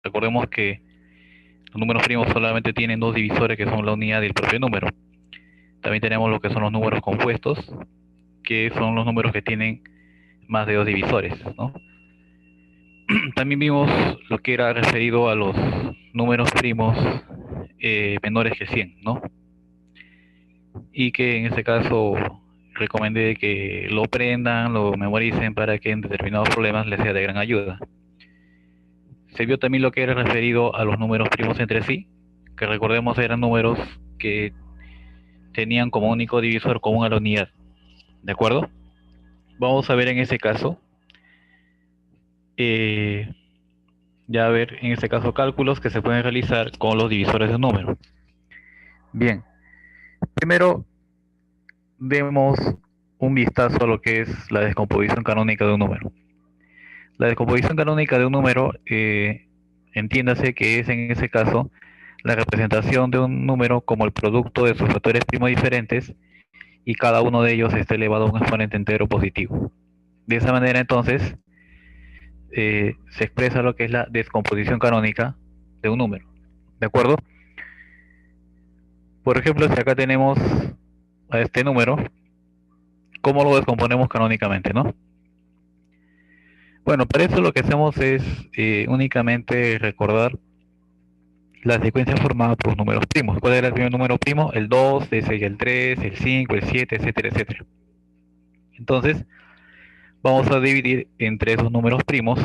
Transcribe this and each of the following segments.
Recordemos que los números primos solamente tienen dos divisores que son la unidad y el propio número. También tenemos lo que son los números compuestos, que son los números que tienen más de dos divisores, ¿no? También vimos lo que era referido a los números primos menores que 100, ¿no? Y que en este caso recomendé que lo aprendan, lo memoricen para que en determinados problemas les sea de gran ayuda. Se vio también lo que era referido a los números primos entre sí, que recordemos eran números que tenían como único divisor común a la unidad. ¿De acuerdo? Vamos a ver en ese caso, eh, ya a ver en este caso cálculos que se pueden realizar con los divisores de un número. Bien, primero demos un vistazo a lo que es la descomposición canónica de un número. La descomposición canónica de un número, entiéndase que es en ese caso la representación de un número como el producto de sus factores primos diferentes y cada uno de ellos está elevado a un exponente entero positivo. De esa manera entonces se expresa lo que es la descomposición canónica de un número. ¿De acuerdo? Por ejemplo, si acá tenemos a este número, ¿cómo lo descomponemos canónicamente, no? Bueno, para eso lo que hacemos es únicamente recordar la secuencia formada por números primos. ¿Cuál era el primer número primo? El 2, ese y el 3, el 5, el 7, etcétera, etcétera. Entonces, vamos a dividir entre esos números primos,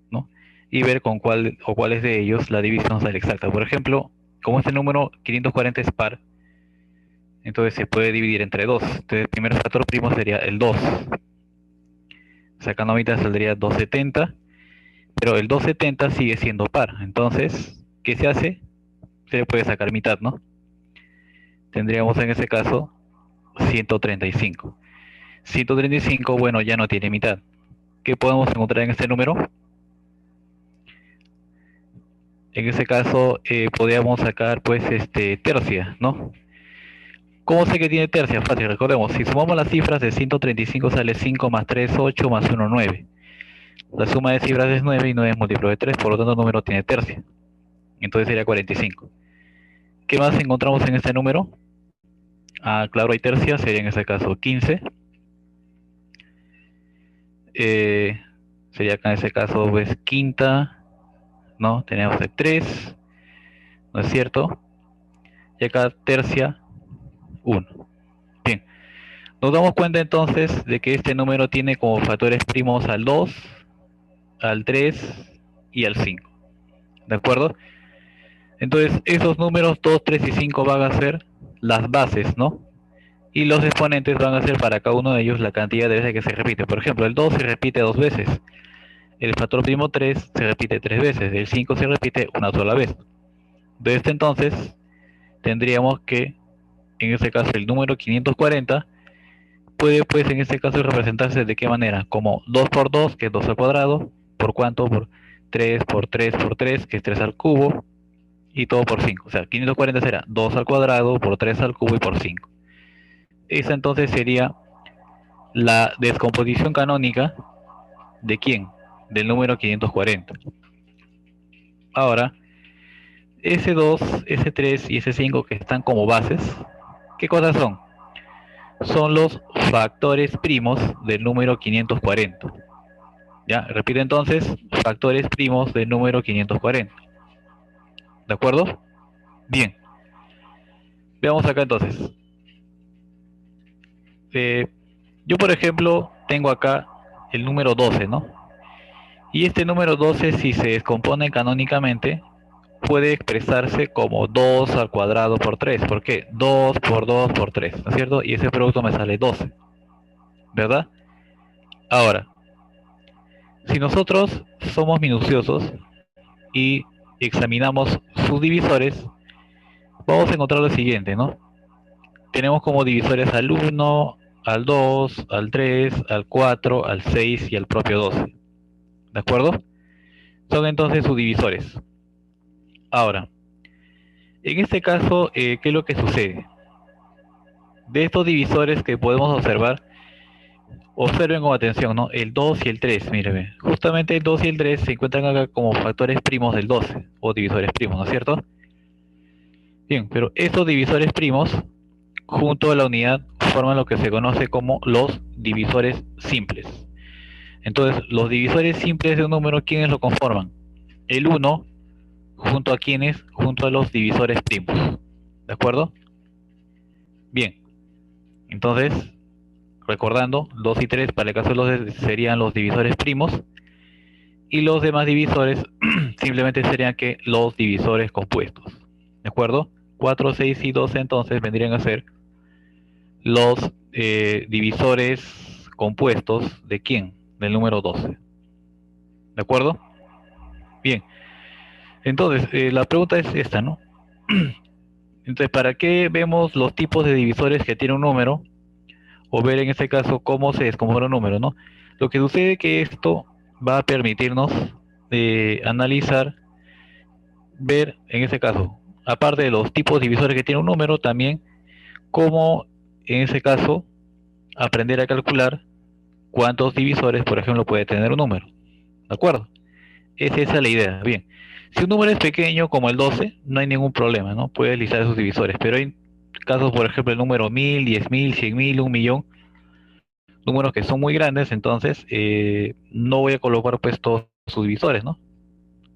¿no? Y ver con cuál o cuáles de ellos la división sale exacta. Por ejemplo, como este número 540 es par, entonces se puede dividir entre 2. Entonces, el primer factor primo sería el 2. Sacando mitad saldría 270, pero el 270 sigue siendo par. Entonces, ¿qué se hace? Se le puede sacar mitad, ¿no? Tendríamos en ese caso 135. 135, bueno, ya no tiene mitad. ¿Qué podemos encontrar en este número? En ese caso podríamos sacar pues tercia, ¿no? ¿Cómo sé que tiene tercia? Fácil, recordemos, si sumamos las cifras de 135 sale 5 más 3, 8 más 1, 9. La suma de cifras es 9 y 9 es múltiplo de 3, por lo tanto el número tiene tercia. Entonces sería 45. ¿Qué más encontramos en este número? Ah, claro, hay tercia, sería en este caso 15. Eh, Sería acá en ese caso pues quinta, ¿no? Tenemos el 3, ¿no es cierto? Y acá tercia 1. Bien, nos damos cuenta entonces de que este número tiene como factores primos al 2, al 3 y al 5. ¿De acuerdo? Entonces esos números 2, 3 y 5 van a ser las bases, ¿no? Y los exponentes van a ser para cada uno de ellos la cantidad de veces que se repite. Por ejemplo, el 2 se repite 2 veces, el factor primo 3 se repite 3 veces, el 5 se repite una sola vez. De este entonces tendríamos que, en este caso el número 540, puede pues en este caso representarse de qué manera, como 2 por 2, que es 2 al cuadrado, por cuánto, por 3 por 3 por 3, que es 3 al cubo, y todo por 5. O sea, 540 será 2 al cuadrado por 3 al cubo y por 5. Esa entonces sería la descomposición canónica de quién, del número 540. Ahora, S2, S3 y S5 que están como bases, ¿qué cosas son? Son los factores primos del número 540. Ya, repito entonces, factores primos del número 540. ¿De acuerdo? Bien, veamos acá entonces. Eh, yo por ejemplo tengo acá el número 12, ¿no? Y este número 12, si se descompone canónicamente, puede expresarse como 2 al cuadrado por 3. ¿Por qué? 2 por 2 por 3, ¿no es cierto? Y ese producto me sale 12, ¿verdad? Ahora, si nosotros somos minuciosos y examinamos sus divisores, vamos a encontrar lo siguiente, ¿no? Tenemos como divisores al 1, al 2, al 3, al 4, al 6 y al propio 12. ¿De acuerdo? Son entonces sus divisores. Ahora, en este caso, ¿qué es lo que sucede? De estos divisores que podemos observar, Observen con atención, ¿no? El 2 y el 3, míreme. Justamente el 2 y el 3 se encuentran acá como factores primos del 12, o divisores primos, ¿no es cierto? Bien, pero estos divisores primos, junto a la unidad, forman lo que se conoce como los divisores simples. Entonces, los divisores simples de un número, ¿quiénes lo conforman? El 1, junto a quiénes, junto a los divisores primos. ¿De acuerdo? Bien, entonces, recordando, 2 y 3 para el caso de los serían los divisores primos, y los demás divisores simplemente serían que los divisores compuestos. ¿De acuerdo? 4, 6 y 12 entonces vendrían a ser los divisores compuestos de quién? Del número 12. ¿De acuerdo? Bien. Entonces, la pregunta es esta, ¿no? Entonces, ¿para qué vemos los tipos de divisores que tiene un número? O ver en este caso cómo se descompone un número, ¿no? Lo que sucede es que esto va a permitirnos analizar, ver en este caso, aparte de los tipos divisores que tiene un número, también cómo en ese caso aprender a calcular cuántos divisores, por ejemplo, puede tener un número. ¿De acuerdo? Esa es la idea. Bien. Si un número es pequeño como el 12, no hay ningún problema, ¿no? Puedes listar sus divisores, pero hay casos, por ejemplo, el número 1000, 10.000, 100.000, 1.000.000, números que son muy grandes, entonces no voy a colocar pues todos sus divisores, ¿no?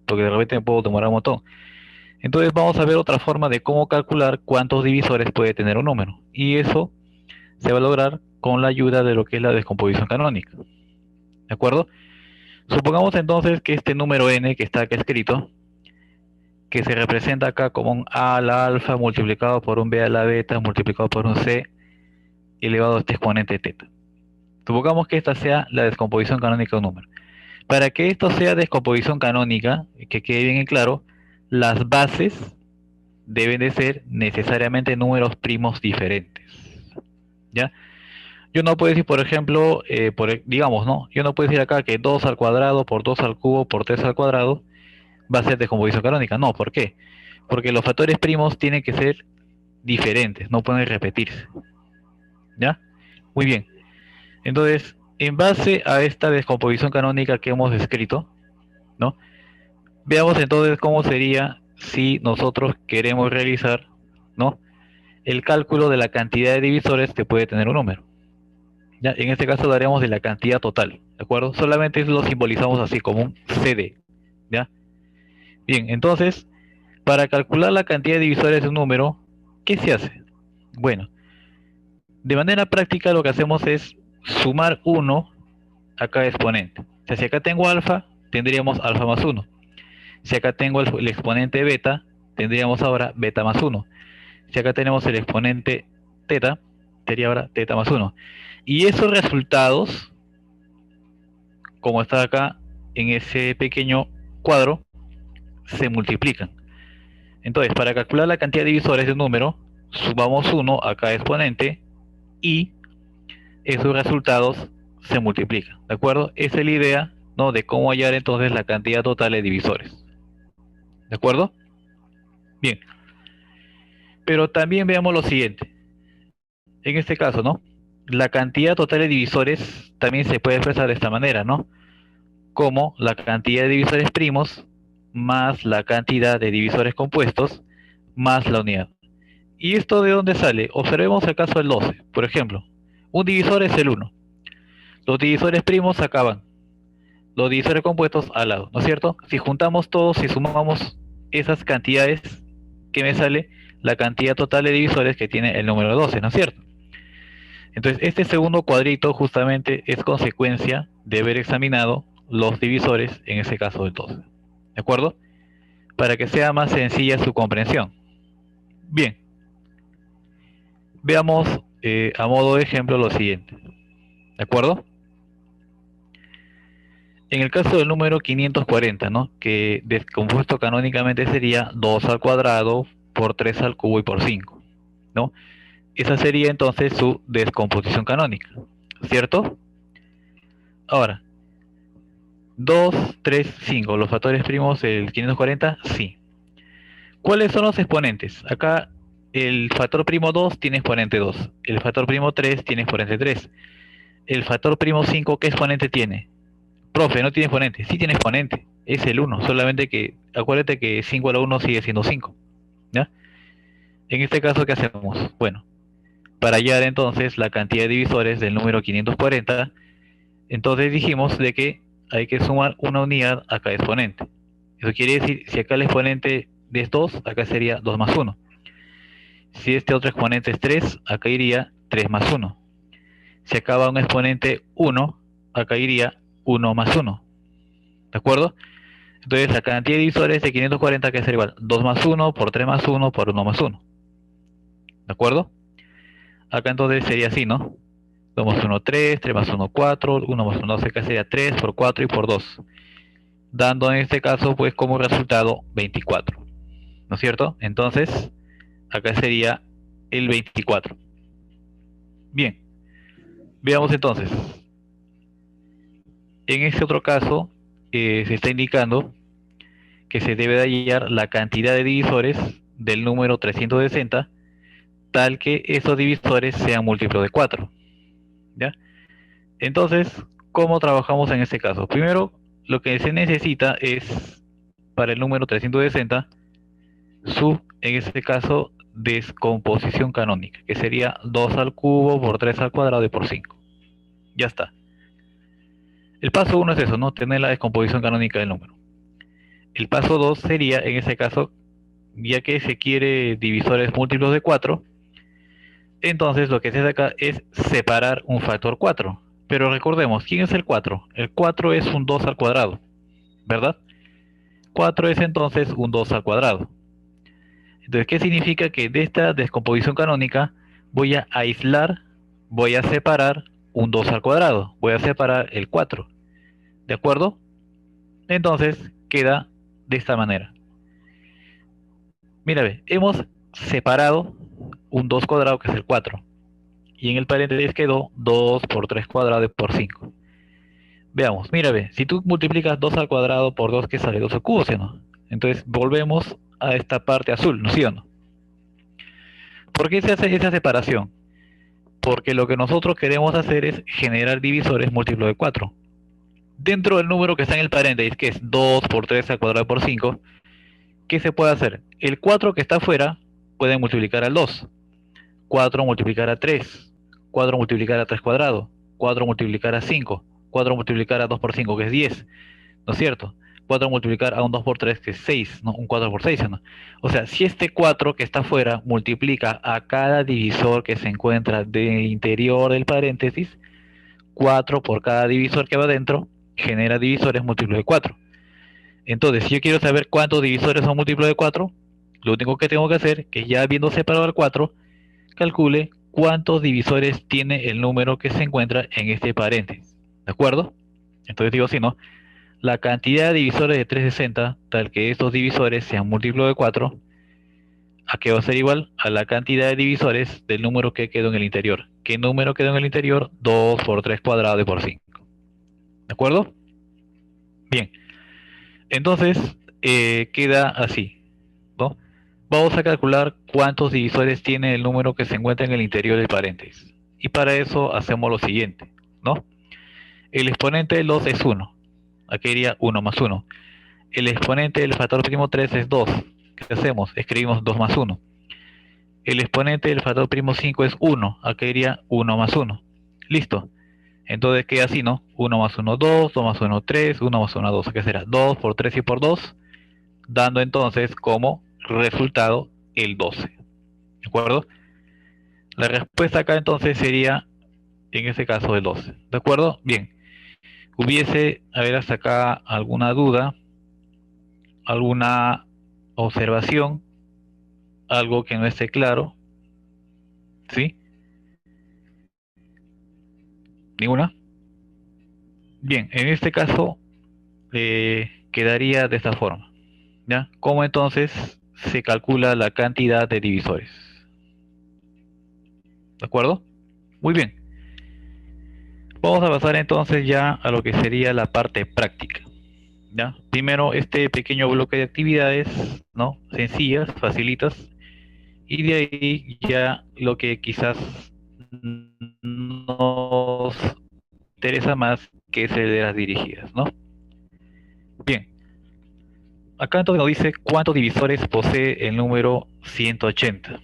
Porque de repente me puedo demorar un montón. Entonces vamos a ver otra forma de cómo calcular cuántos divisores puede tener un número. Y eso se va a lograr con la ayuda de lo que es la descomposición canónica. ¿De acuerdo? Supongamos entonces que este número n que está acá escrito, que se representa acá como un a a la alfa multiplicado por un b a la beta multiplicado por un c elevado a este exponente teta. Supongamos que esta sea la descomposición canónica de un número. Para que esto sea descomposición canónica, que quede bien en claro, las bases deben de ser necesariamente números primos diferentes. ¿Ya? Yo no puedo decir, por ejemplo, digamos, ¿no? Yo no puedo decir acá que 2 al cuadrado por 2 al cubo por 3 al cuadrado va a ser descomposición canónica. No, ¿por qué? Porque los factores primos tienen que ser diferentes, no pueden repetirse. ¿Ya? Muy bien. Entonces, en base a esta descomposición canónica que hemos escrito, ¿no? Veamos entonces cómo sería si nosotros queremos realizar, ¿no?, el cálculo de la cantidad de divisores que puede tener un número. ¿Ya? En este caso daremos de la cantidad total, ¿de acuerdo? Solamente lo simbolizamos así como un CD. ¿Ya? Bien, entonces, para calcular la cantidad de divisores de un número, ¿qué se hace? Bueno, de manera práctica lo que hacemos es sumar 1 a cada exponente. O sea, si acá tengo alfa, tendríamos alfa más 1. Si acá tengo el exponente beta, tendríamos ahora beta más 1. Si acá tenemos el exponente teta, sería ahora teta más 1. Y esos resultados, como está acá en ese pequeño cuadro, se multiplican. Entonces, para calcular la cantidad de divisores de un número, sumamos 1 a cada exponente y esos resultados se multiplican. ¿De acuerdo? Esa es la idea, ¿no?, de cómo hallar entonces la cantidad total de divisores. ¿De acuerdo? Bien. Pero también veamos lo siguiente. En este caso, ¿no?, la cantidad total de divisores también se puede expresar de esta manera, ¿no? Como la cantidad de divisores primos más la cantidad de divisores compuestos más la unidad. ¿Y esto de dónde sale? Observemos el caso del 12. Por ejemplo, un divisor es el 1. Los divisores primos acaban. Los divisores compuestos al lado, ¿no es cierto? Si juntamos todos, si sumamos esas cantidades, ¿qué me sale? La cantidad total de divisores que tiene el número 12, ¿no es cierto? Entonces, este segundo cuadrito justamente es consecuencia de haber examinado los divisores, en ese caso del 12. ¿De acuerdo? Para que sea más sencilla su comprensión. Bien, veamos a modo de ejemplo lo siguiente. ¿De acuerdo? En el caso del número 540, ¿no?, que descompuesto canónicamente sería 2 al cuadrado por 3 al cubo y por 5, ¿no? Esa sería entonces su descomposición canónica, ¿cierto? Ahora, 2, 3, 5, los factores primos del 540, sí. ¿Cuáles son los exponentes? Acá el factor primo 2 tiene exponente 2, el factor primo 3 tiene exponente 3. El factor primo 5, ¿qué exponente tiene? Profe, no tiene exponente. Sí tiene exponente. Es el 1. Solamente que, acuérdate que 5 a la 1 sigue siendo 5. ¿Ya? En este caso, ¿qué hacemos? Bueno, para hallar entonces la cantidad de divisores del número 540, entonces dijimos de que hay que sumar una unidad a cada exponente. Eso quiere decir, si acá el exponente es 2, acá sería 2 más 1. Si este otro exponente es 3, acá iría 3 más 1. Si acá va un exponente 1, acá iría 1 más 1. ¿De acuerdo? Entonces la cantidad de divisores de 540 que será igual 2 más 1 por 3 más 1 por 1 más 1. ¿De acuerdo? Acá entonces sería así, ¿no? 2 más 1, 3, 3 más 1, 4, 1 más 1, 2, acá sería 3 por 4 y por 2. Dando en este caso, pues como resultado 24. ¿No es cierto? Entonces, acá sería el 24. Bien, veamos entonces. En este otro caso, se está indicando que se debe de hallar la cantidad de divisores del número 360, tal que esos divisores sean múltiplos de 4. ¿Ya? Entonces, ¿cómo trabajamos en este caso? Primero, lo que se necesita es, para el número 360, en este caso, descomposición canónica, que sería 2 al cubo por 3 al cuadrado y por 5. Ya está. El paso 1 es eso, ¿no? Tener la descomposición canónica del número. El paso 2 sería, en ese caso, ya que se quiere divisores múltiplos de 4, entonces lo que se hace acá es separar un factor 4. Pero recordemos, ¿quién es el 4? El 4 es un 2 al cuadrado, ¿verdad? 4 es entonces un 2 al cuadrado. Entonces, ¿qué significa? Que de esta descomposición canónica voy a aislar, voy a separar un 2 al cuadrado, voy a separar el 4. ¿De acuerdo? Entonces, queda de esta manera. Mira, ve, hemos separado un 2 cuadrado que es el 4. Y en el paréntesis quedó 2 por 3 cuadrado por 5. Veamos, mira, ve, si tú multiplicas 2 al cuadrado por 2, ¿qué sale? 2 al cubo, ¿sí o no? Entonces volvemos a esta parte azul, ¿no? ¿Sí o no? ¿Por qué se hace esa separación? Porque lo que nosotros queremos hacer es generar divisores múltiplos de 4. Dentro del número que está en el paréntesis, que es 2 por 3 al cuadrado por 5, ¿qué se puede hacer? El 4 que está afuera puede multiplicar al 2. 4 multiplicar a 3. 4 multiplicar a 3 cuadrado. 4 multiplicar a 5. 4 multiplicar a 2 por 5, que es 10. ¿No es cierto? 4 multiplicar a un 2 por 3, que es 6, ¿no? Un 4 por 6, ¿no? O sea, si este 4 que está afuera multiplica a cada divisor que se encuentra del interior del paréntesis, 4 por cada divisor que va adentro, genera divisores múltiplos de 4. Entonces, si yo quiero saber cuántos divisores son múltiplos de 4, lo único que tengo que hacer, que ya habiendo separado el 4, calcule cuántos divisores tiene el número que se encuentra en este paréntesis. ¿De acuerdo? Entonces digo así, ¿no? La cantidad de divisores de 360, tal que estos divisores sean múltiplos de 4, ¿a qué va a ser igual? A la cantidad de divisores del número que quedó en el interior. ¿Qué número quedó en el interior? 2 por 3 cuadrado y por 5. ¿De acuerdo? Bien. Entonces, queda así, ¿no? Vamos a calcular cuántos divisores tiene el número que se encuentra en el interior del paréntesis. Y para eso hacemos lo siguiente, ¿no? El exponente del 2 es 1. Aquí iría 1 más 1. El exponente del factor primo 3 es 2. ¿Qué hacemos? Escribimos 2 más 1. El exponente del factor primo 5 es 1. Aquí iría 1 más 1. Listo. Entonces queda así, ¿no? 1 más 1, 2, 2 más 1, 3, 1 más 1, 2. ¿Qué será? 2 por 3 y por 2, dando entonces como resultado el 12. ¿De acuerdo? La respuesta acá entonces sería, en este caso, el 12. ¿De acuerdo? Bien. Hubiese, a ver, hasta acá alguna duda, alguna observación, algo que no esté claro, ¿sí? ¿Ninguna? Bien, en este caso quedaría de esta forma, ¿ya? ¿Cómo entonces se calcula la cantidad de divisores? ¿De acuerdo? Muy bien. Vamos a pasar entonces ya a lo que sería la parte práctica, ¿ya? Primero este pequeño bloque de actividades, ¿no? Sencillas, facilitas, y de ahí ya lo que quizás nos interesa más, que es el de las dirigidas, ¿no? Bien, acá entonces nos dice cuántos divisores posee el número 180.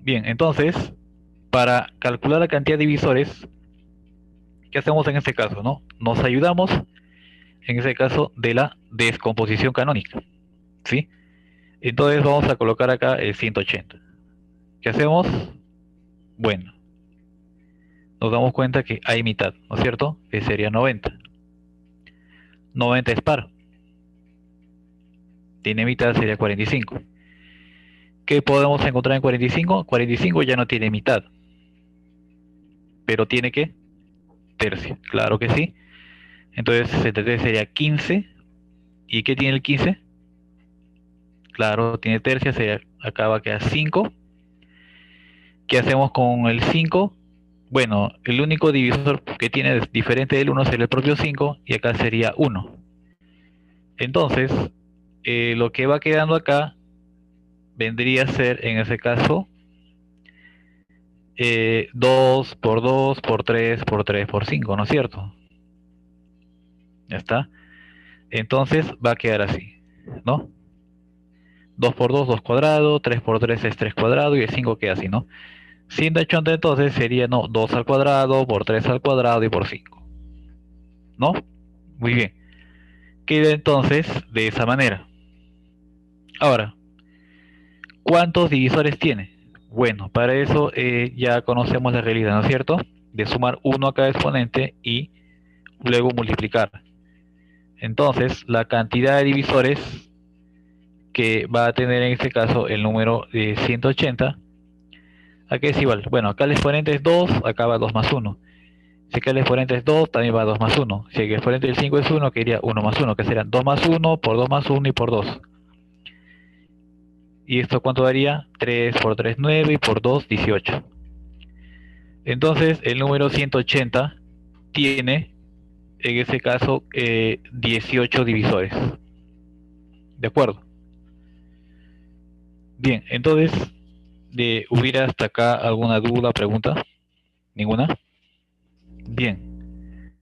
Bien, entonces, para calcular la cantidad de divisores, ¿qué hacemos en este caso, no? Nos ayudamos, en este caso, de la descomposición canónica, ¿sí? Entonces vamos a colocar acá el 180. ¿Qué hacemos? Bueno, nos damos cuenta que hay mitad, ¿no es cierto? Que sería 90. 90 es par. Tiene mitad, sería 45. ¿Qué podemos encontrar en 45? 45 ya no tiene mitad. Pero tiene ¿qué? Tercio. Claro que sí. Entonces 63 sería 15. ¿Y qué tiene el 15? Claro, tiene tercia, acá va a quedar 5. ¿Qué hacemos con el 5? Bueno, el único divisor que tiene diferente del 1 sería el propio 5 y acá sería 1. Entonces, lo que va quedando acá vendría a ser, en ese caso, 2 por 2 por 3 por 3 por 5, ¿no es cierto? Ya está. Entonces va a quedar así, ¿no? 2 por 2, 2 cuadrado, 3 por 3 es 3 cuadrado y el 5 queda así, ¿no? 180 entonces sería, no, 2 al cuadrado por 3 al cuadrado y por 5, ¿no? Muy bien. Queda entonces de esa manera. Ahora, ¿cuántos divisores tiene? Bueno, para eso ya conocemos la realidad, ¿no es cierto? De sumar 1 a cada exponente y luego multiplicar. Entonces, la cantidad de divisores que va a tener en este caso el número de 180, aquí es igual. Bueno, acá el exponente es 2, acá va 2 más 1. Si acá el exponente es 2, también va 2 más 1. Si el exponente del 5 es 1, quedaría 1 más 1, que serán 2 más 1 por 2 más 1 y por 2. ¿Y esto cuánto daría? 3 por 3, 9 y por 2, 18. Entonces, el número 180 tiene, en ese caso, 18 divisores. ¿De acuerdo? Bien, entonces, ¿hubiera hasta acá alguna duda, pregunta? ¿Ninguna? Bien,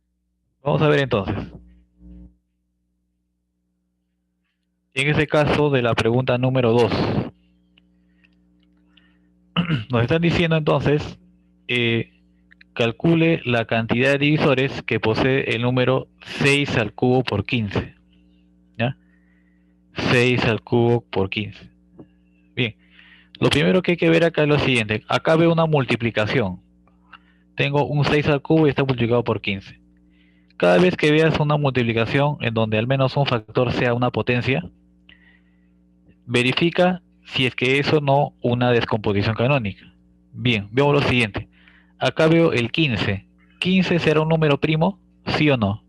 vamos a ver entonces. En ese caso de la pregunta número 2, nos están diciendo entonces, calcule la cantidad de divisores que posee el número 6 al cubo por 15. ¿Ya? 6 al cubo por 15. Bien, lo primero que hay que ver acá es lo siguiente. Acá veo una multiplicación. Tengo un 6 al cubo y está multiplicado por 15. Cada vez que veas una multiplicación en donde al menos un factor sea una potencia, verifica si es que eso no una descomposición canónica. Bien, veo lo siguiente. Acá veo el 15. ¿15 será un número primo? ¿Sí o no?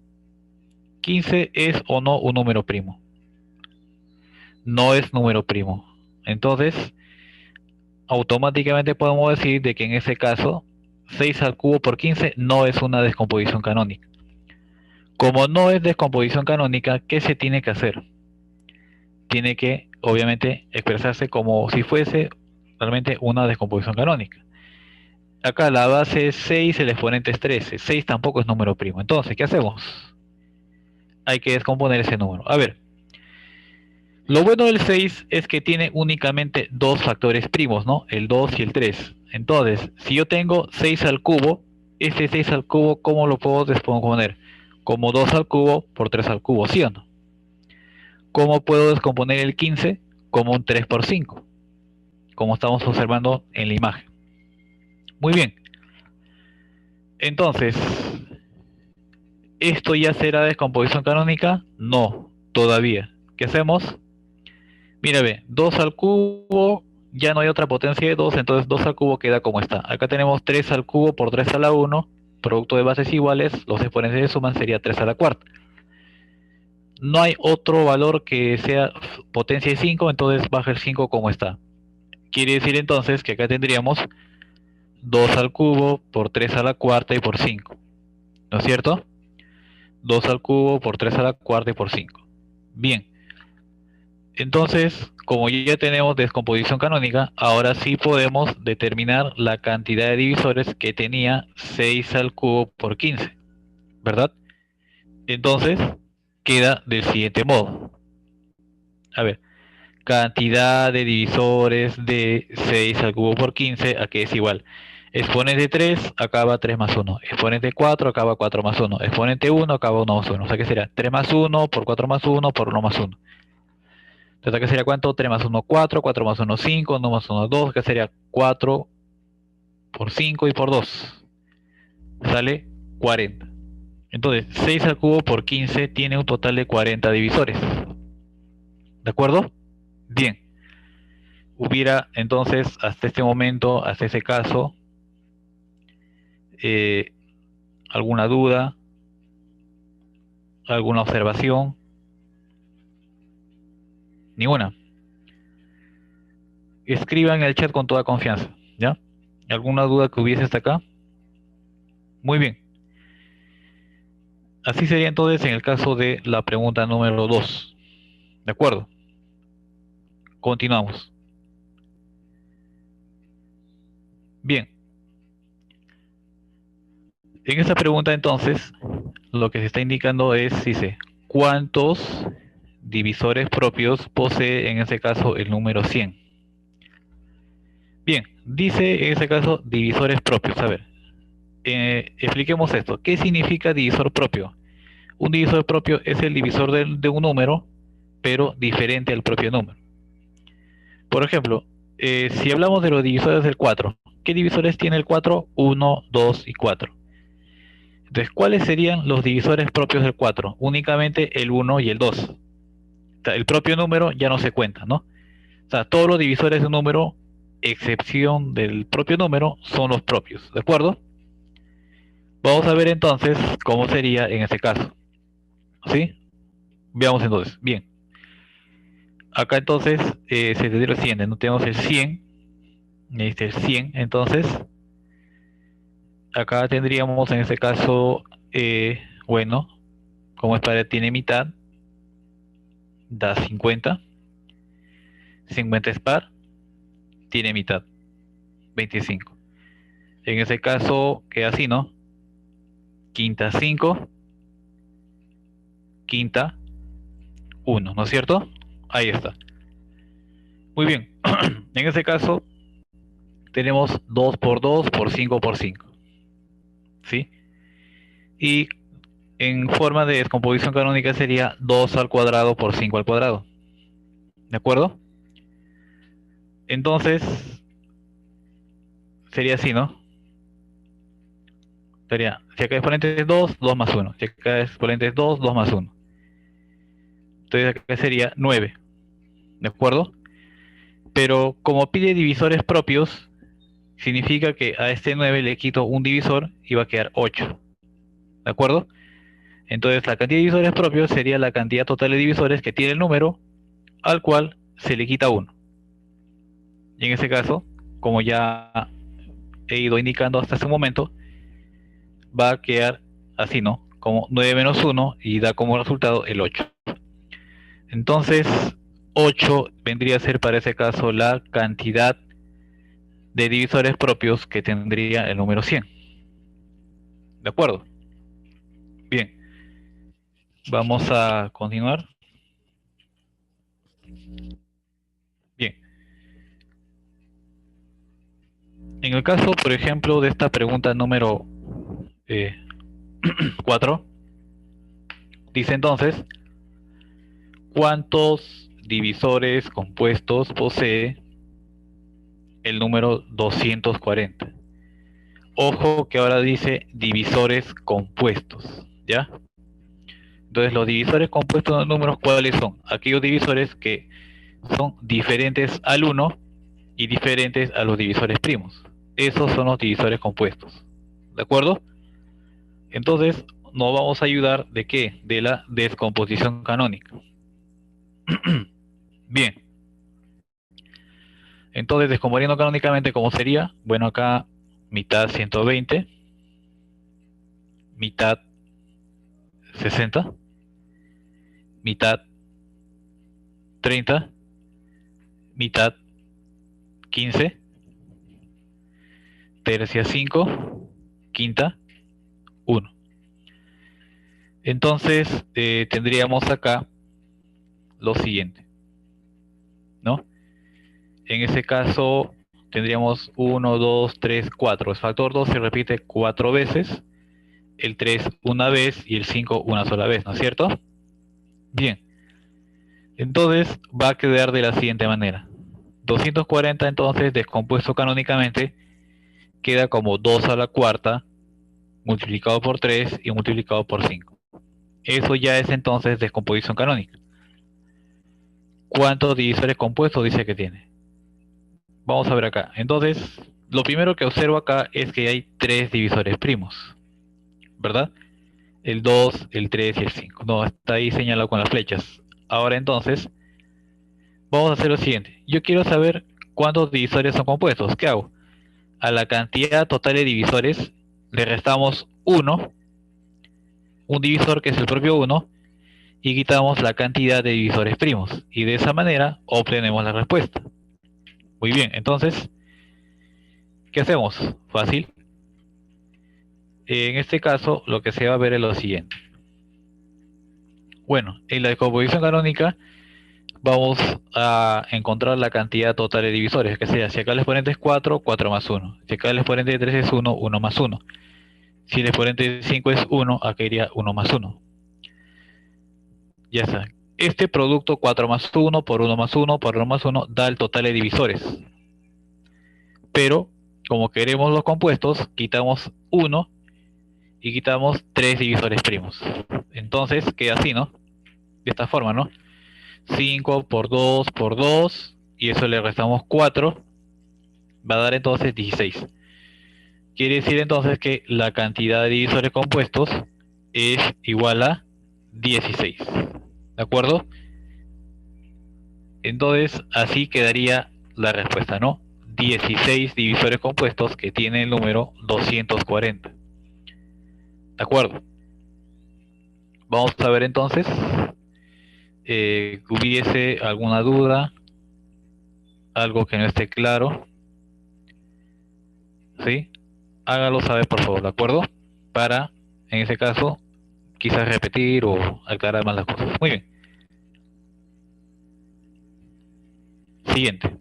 ¿15 es o no un número primo? No es número primo. Entonces, automáticamente podemos decir de que en ese caso 6 al cubo por 15 no es una descomposición canónica. Como no es descomposición canónica, ¿qué se tiene que hacer? Tiene que, obviamente, expresarse como si fuese realmente una descomposición canónica. Acá la base es 6, el exponente es 13. 6 tampoco es número primo. Entonces, ¿qué hacemos? Hay que descomponer ese número. A ver, lo bueno del 6 es que tiene únicamente dos factores primos, ¿no? El 2 y el 3. Entonces, si yo tengo 6 al cubo, este 6 al cubo, ¿cómo lo puedo descomponer? Como 2 al cubo por 3 al cubo, ¿sí o no? ¿Cómo puedo descomponer el 15? Como un 3 por 5, como estamos observando en la imagen. Muy bien. Entonces, ¿esto ya será descomposición canónica? No, todavía. ¿Qué hacemos? Mira, ve, 2 al cubo, ya no hay otra potencia de 2, entonces 2 al cubo queda como está. Acá tenemos 3 al cubo por 3 a la 1, producto de bases iguales, los exponentes de suman sería 3 a la cuarta. No hay otro valor que sea potencia de 5, entonces baja el 5 como está. Quiere decir entonces que acá tendríamos 2 al cubo por 3 a la cuarta y por 5. ¿No es cierto? 2 al cubo por 3 a la cuarta y por 5. Bien. Entonces, como ya tenemos descomposición canónica, ahora sí podemos determinar la cantidad de divisores que tenía 6 al cubo por 15, ¿verdad? Entonces, queda del siguiente modo. A ver, cantidad de divisores de 6 al cubo por 15, a que es igual. Exponente 3 acaba 3 más 1. Exponente 4 acaba 4 más 1. Exponente 1 acaba 1 más 1. O sea que será 3 más 1 por 4 más 1 por 1 más 1. Entonces, ¿qué sería cuánto? 3 más 1, 4, 4 más 1, 5, 1 más 1, 2, que sería 4 por 5 y por 2. Sale 40. Entonces, 6 al cubo por 15 tiene un total de 40 divisores. ¿De acuerdo? Bien. Hubiera entonces, hasta este momento, hasta ese caso, eh, alguna duda, alguna observación, ninguna. Escriban en el chat con toda confianza, ¿ya? ¿Alguna duda que hubiese hasta acá? Muy bien. Así sería entonces en el caso de la pregunta número 2. ¿De acuerdo? Continuamos. Bien. En esta pregunta entonces, lo que se está indicando es, dice, ¿cuántos divisores propios posee en este caso el número 100? Bien, dice en este caso divisores propios. A ver, expliquemos esto. ¿Qué significa divisor propio? Un divisor propio es el divisor de un número, pero diferente al propio número. Por ejemplo, si hablamos de los divisores del 4, ¿qué divisores tiene el 4? 1, 2 y 4. Entonces, ¿cuáles serían los divisores propios del 4? Únicamente el 1 y el 2. O sea, el propio número ya no se cuenta, ¿no? O sea, todos los divisores de un número, excepción del propio número, son los propios, ¿de acuerdo? Vamos a ver entonces cómo sería en este caso. ¿Sí? Veamos entonces. Bien. Acá entonces se tendría el 100, no tenemos el 100, el 100, entonces acá tendríamos en este caso, bueno, como es para tiene mitad, da 50, 50 es par, tiene mitad, 25. En ese caso queda así, ¿no? Quinta 5, quinta 1, ¿no es cierto? Ahí está. Muy bien. En ese caso tenemos 2 por 2 por 5 por 5. ¿Sí? Y en forma de descomposición canónica sería 2 al cuadrado por 5 al cuadrado. ¿De acuerdo? Entonces sería así, ¿no? Sería, si acá exponente es 2, 2 más 1. Si acá exponente es 2, 2 más 1. Entonces acá sería 9. ¿De acuerdo? Pero como pide divisores propios, significa que a este 9 le quito un divisor y va a quedar 8. ¿De acuerdo? Entonces la cantidad de divisores propios sería la cantidad total de divisores que tiene el número al cual se le quita 1. Y en ese caso, como ya he ido indicando hasta este momento, va a quedar así, ¿no? Como 9 menos 1 y da como resultado el 8. Entonces, 8 vendría a ser para ese caso la cantidad de divisores propios que tendría el número 100. ¿De acuerdo? Bien, vamos a continuar. Bien, en el caso, por ejemplo, de esta pregunta número 4, dice entonces, ¿cuántos divisores compuestos posee el número 240? Ojo que ahora dice divisores compuestos, ¿ya? Entonces los divisores compuestos de números, ¿cuáles son? Aquellos divisores que son diferentes al 1 y diferentes a los divisores primos. Esos son los divisores compuestos. ¿De acuerdo? Entonces nos vamos a ayudar de qué? De la descomposición canónica. Bien. Entonces descomponiendo canónicamente, ¿cómo sería? Bueno, acá mitad 120, mitad 60, mitad 30, mitad 15, tercia 5, quinta 1. Entonces tendríamos acá lo siguiente, ¿no? En ese caso tendríamos 1, 2, 3, 4. El factor 2 se repite 4 veces, el 3 una vez y el 5 una sola vez, ¿no es cierto? Bien, entonces va a quedar de la siguiente manera. 240 entonces descompuesto canónicamente queda como 2 a la cuarta multiplicado por 3 y multiplicado por 5. Eso ya es entonces descomposición canónica. ¿Cuántos divisores compuestos dice que tiene? Vamos a ver acá. Entonces, lo primero que observo acá es que hay 3 divisores primos, ¿verdad? El 2, el 3 y el 5. No, está ahí señalado con las flechas. Ahora entonces, vamos a hacer lo siguiente. Yo quiero saber cuántos divisores son compuestos. ¿Qué hago? A la cantidad total de divisores le restamos 1, un divisor que es el propio 1, y quitamos la cantidad de divisores primos. Y de esa manera obtenemos la respuesta. Muy bien, entonces, ¿qué hacemos? Fácil. En este caso, lo que se va a ver es lo siguiente. Bueno, en la descomposición canónica vamos a encontrar la cantidad total de divisores, que sea, si acá el exponente es 4, 4 más 1. Si acá el exponente de 3 es 1, 1 más 1. Si el exponente de 5 es 1, acá iría 1 más 1. Ya está. Este producto 4 más 1 por 1 más 1 por 1 más 1 da el total de divisores. Pero, como queremos los compuestos, quitamos 1 y quitamos 3 divisores primos. Entonces queda así, ¿no? De esta forma, ¿no? 5 por 2 por 2 y eso le restamos 4, va a dar entonces 16. Quiere decir entonces que la cantidad de divisores compuestos es igual a 16. ¿De acuerdo? Entonces así quedaría la respuesta, ¿no? 16 divisores compuestos que tiene el número 240. ¿De acuerdo? Vamos a ver entonces, hubiese alguna duda, algo que no esté claro, ¿sí? Hágalo saber por favor, ¿de acuerdo? Para, en ese caso, quizás repetir o aclarar más las cosas. Muy bien. Siguiente.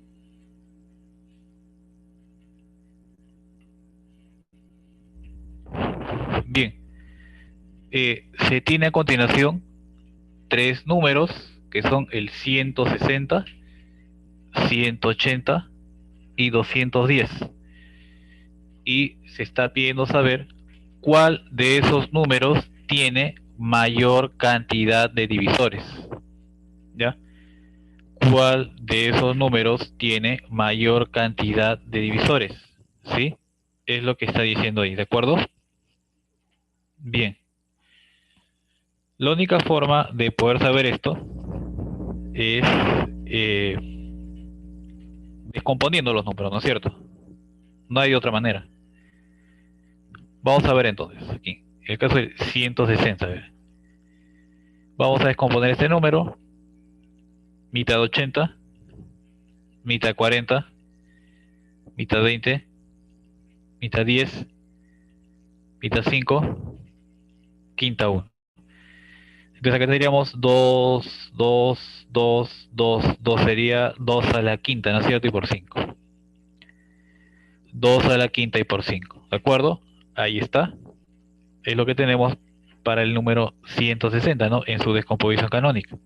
Bien. Se tiene a continuación 3 números que son el 160, 180 y 210. Y se está pidiendo saber cuál de esos números tiene mayor cantidad de divisores. ¿Ya? ¿Cuál de esos números tiene mayor cantidad de divisores? ¿Sí? Es lo que está diciendo ahí, ¿de acuerdo? Bien. La única forma de poder saber esto es eh, descomponiendo los números, ¿no es cierto? No hay otra manera. Vamos a ver entonces, aquí. El caso es 160. Vamos a descomponer este número. Mitad 80, mitad 40, mitad 20, mitad 10, mitad 5, quinta 1. Entonces acá tendríamos 2, 2, 2, 2, 2 sería 2 a la quinta, ¿no es cierto? Y por 5. 2 a la quinta y por 5. ¿De acuerdo? Ahí está. Es lo que tenemos para el número 160, ¿no? En su descomposición canónica.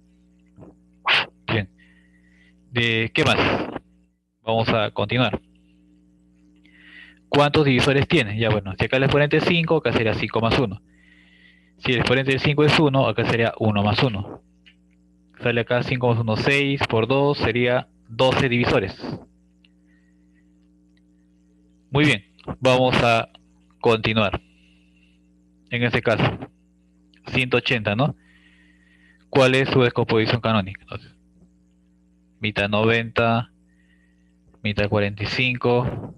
Bien. ¿Qué más? Vamos a continuar. ¿Cuántos divisores tiene? Ya bueno, si acá el exponente es 5, acá sería 5 más 1. Si el exponente de 5 es 1, acá sería 1 más 1. Sale acá 5 más 1, 6 por 2 sería 12 divisores. Muy bien, vamos a continuar. En este caso, 180, ¿no? ¿Cuál es su descomposición canónica? Entonces, mitad 90, mitad 45,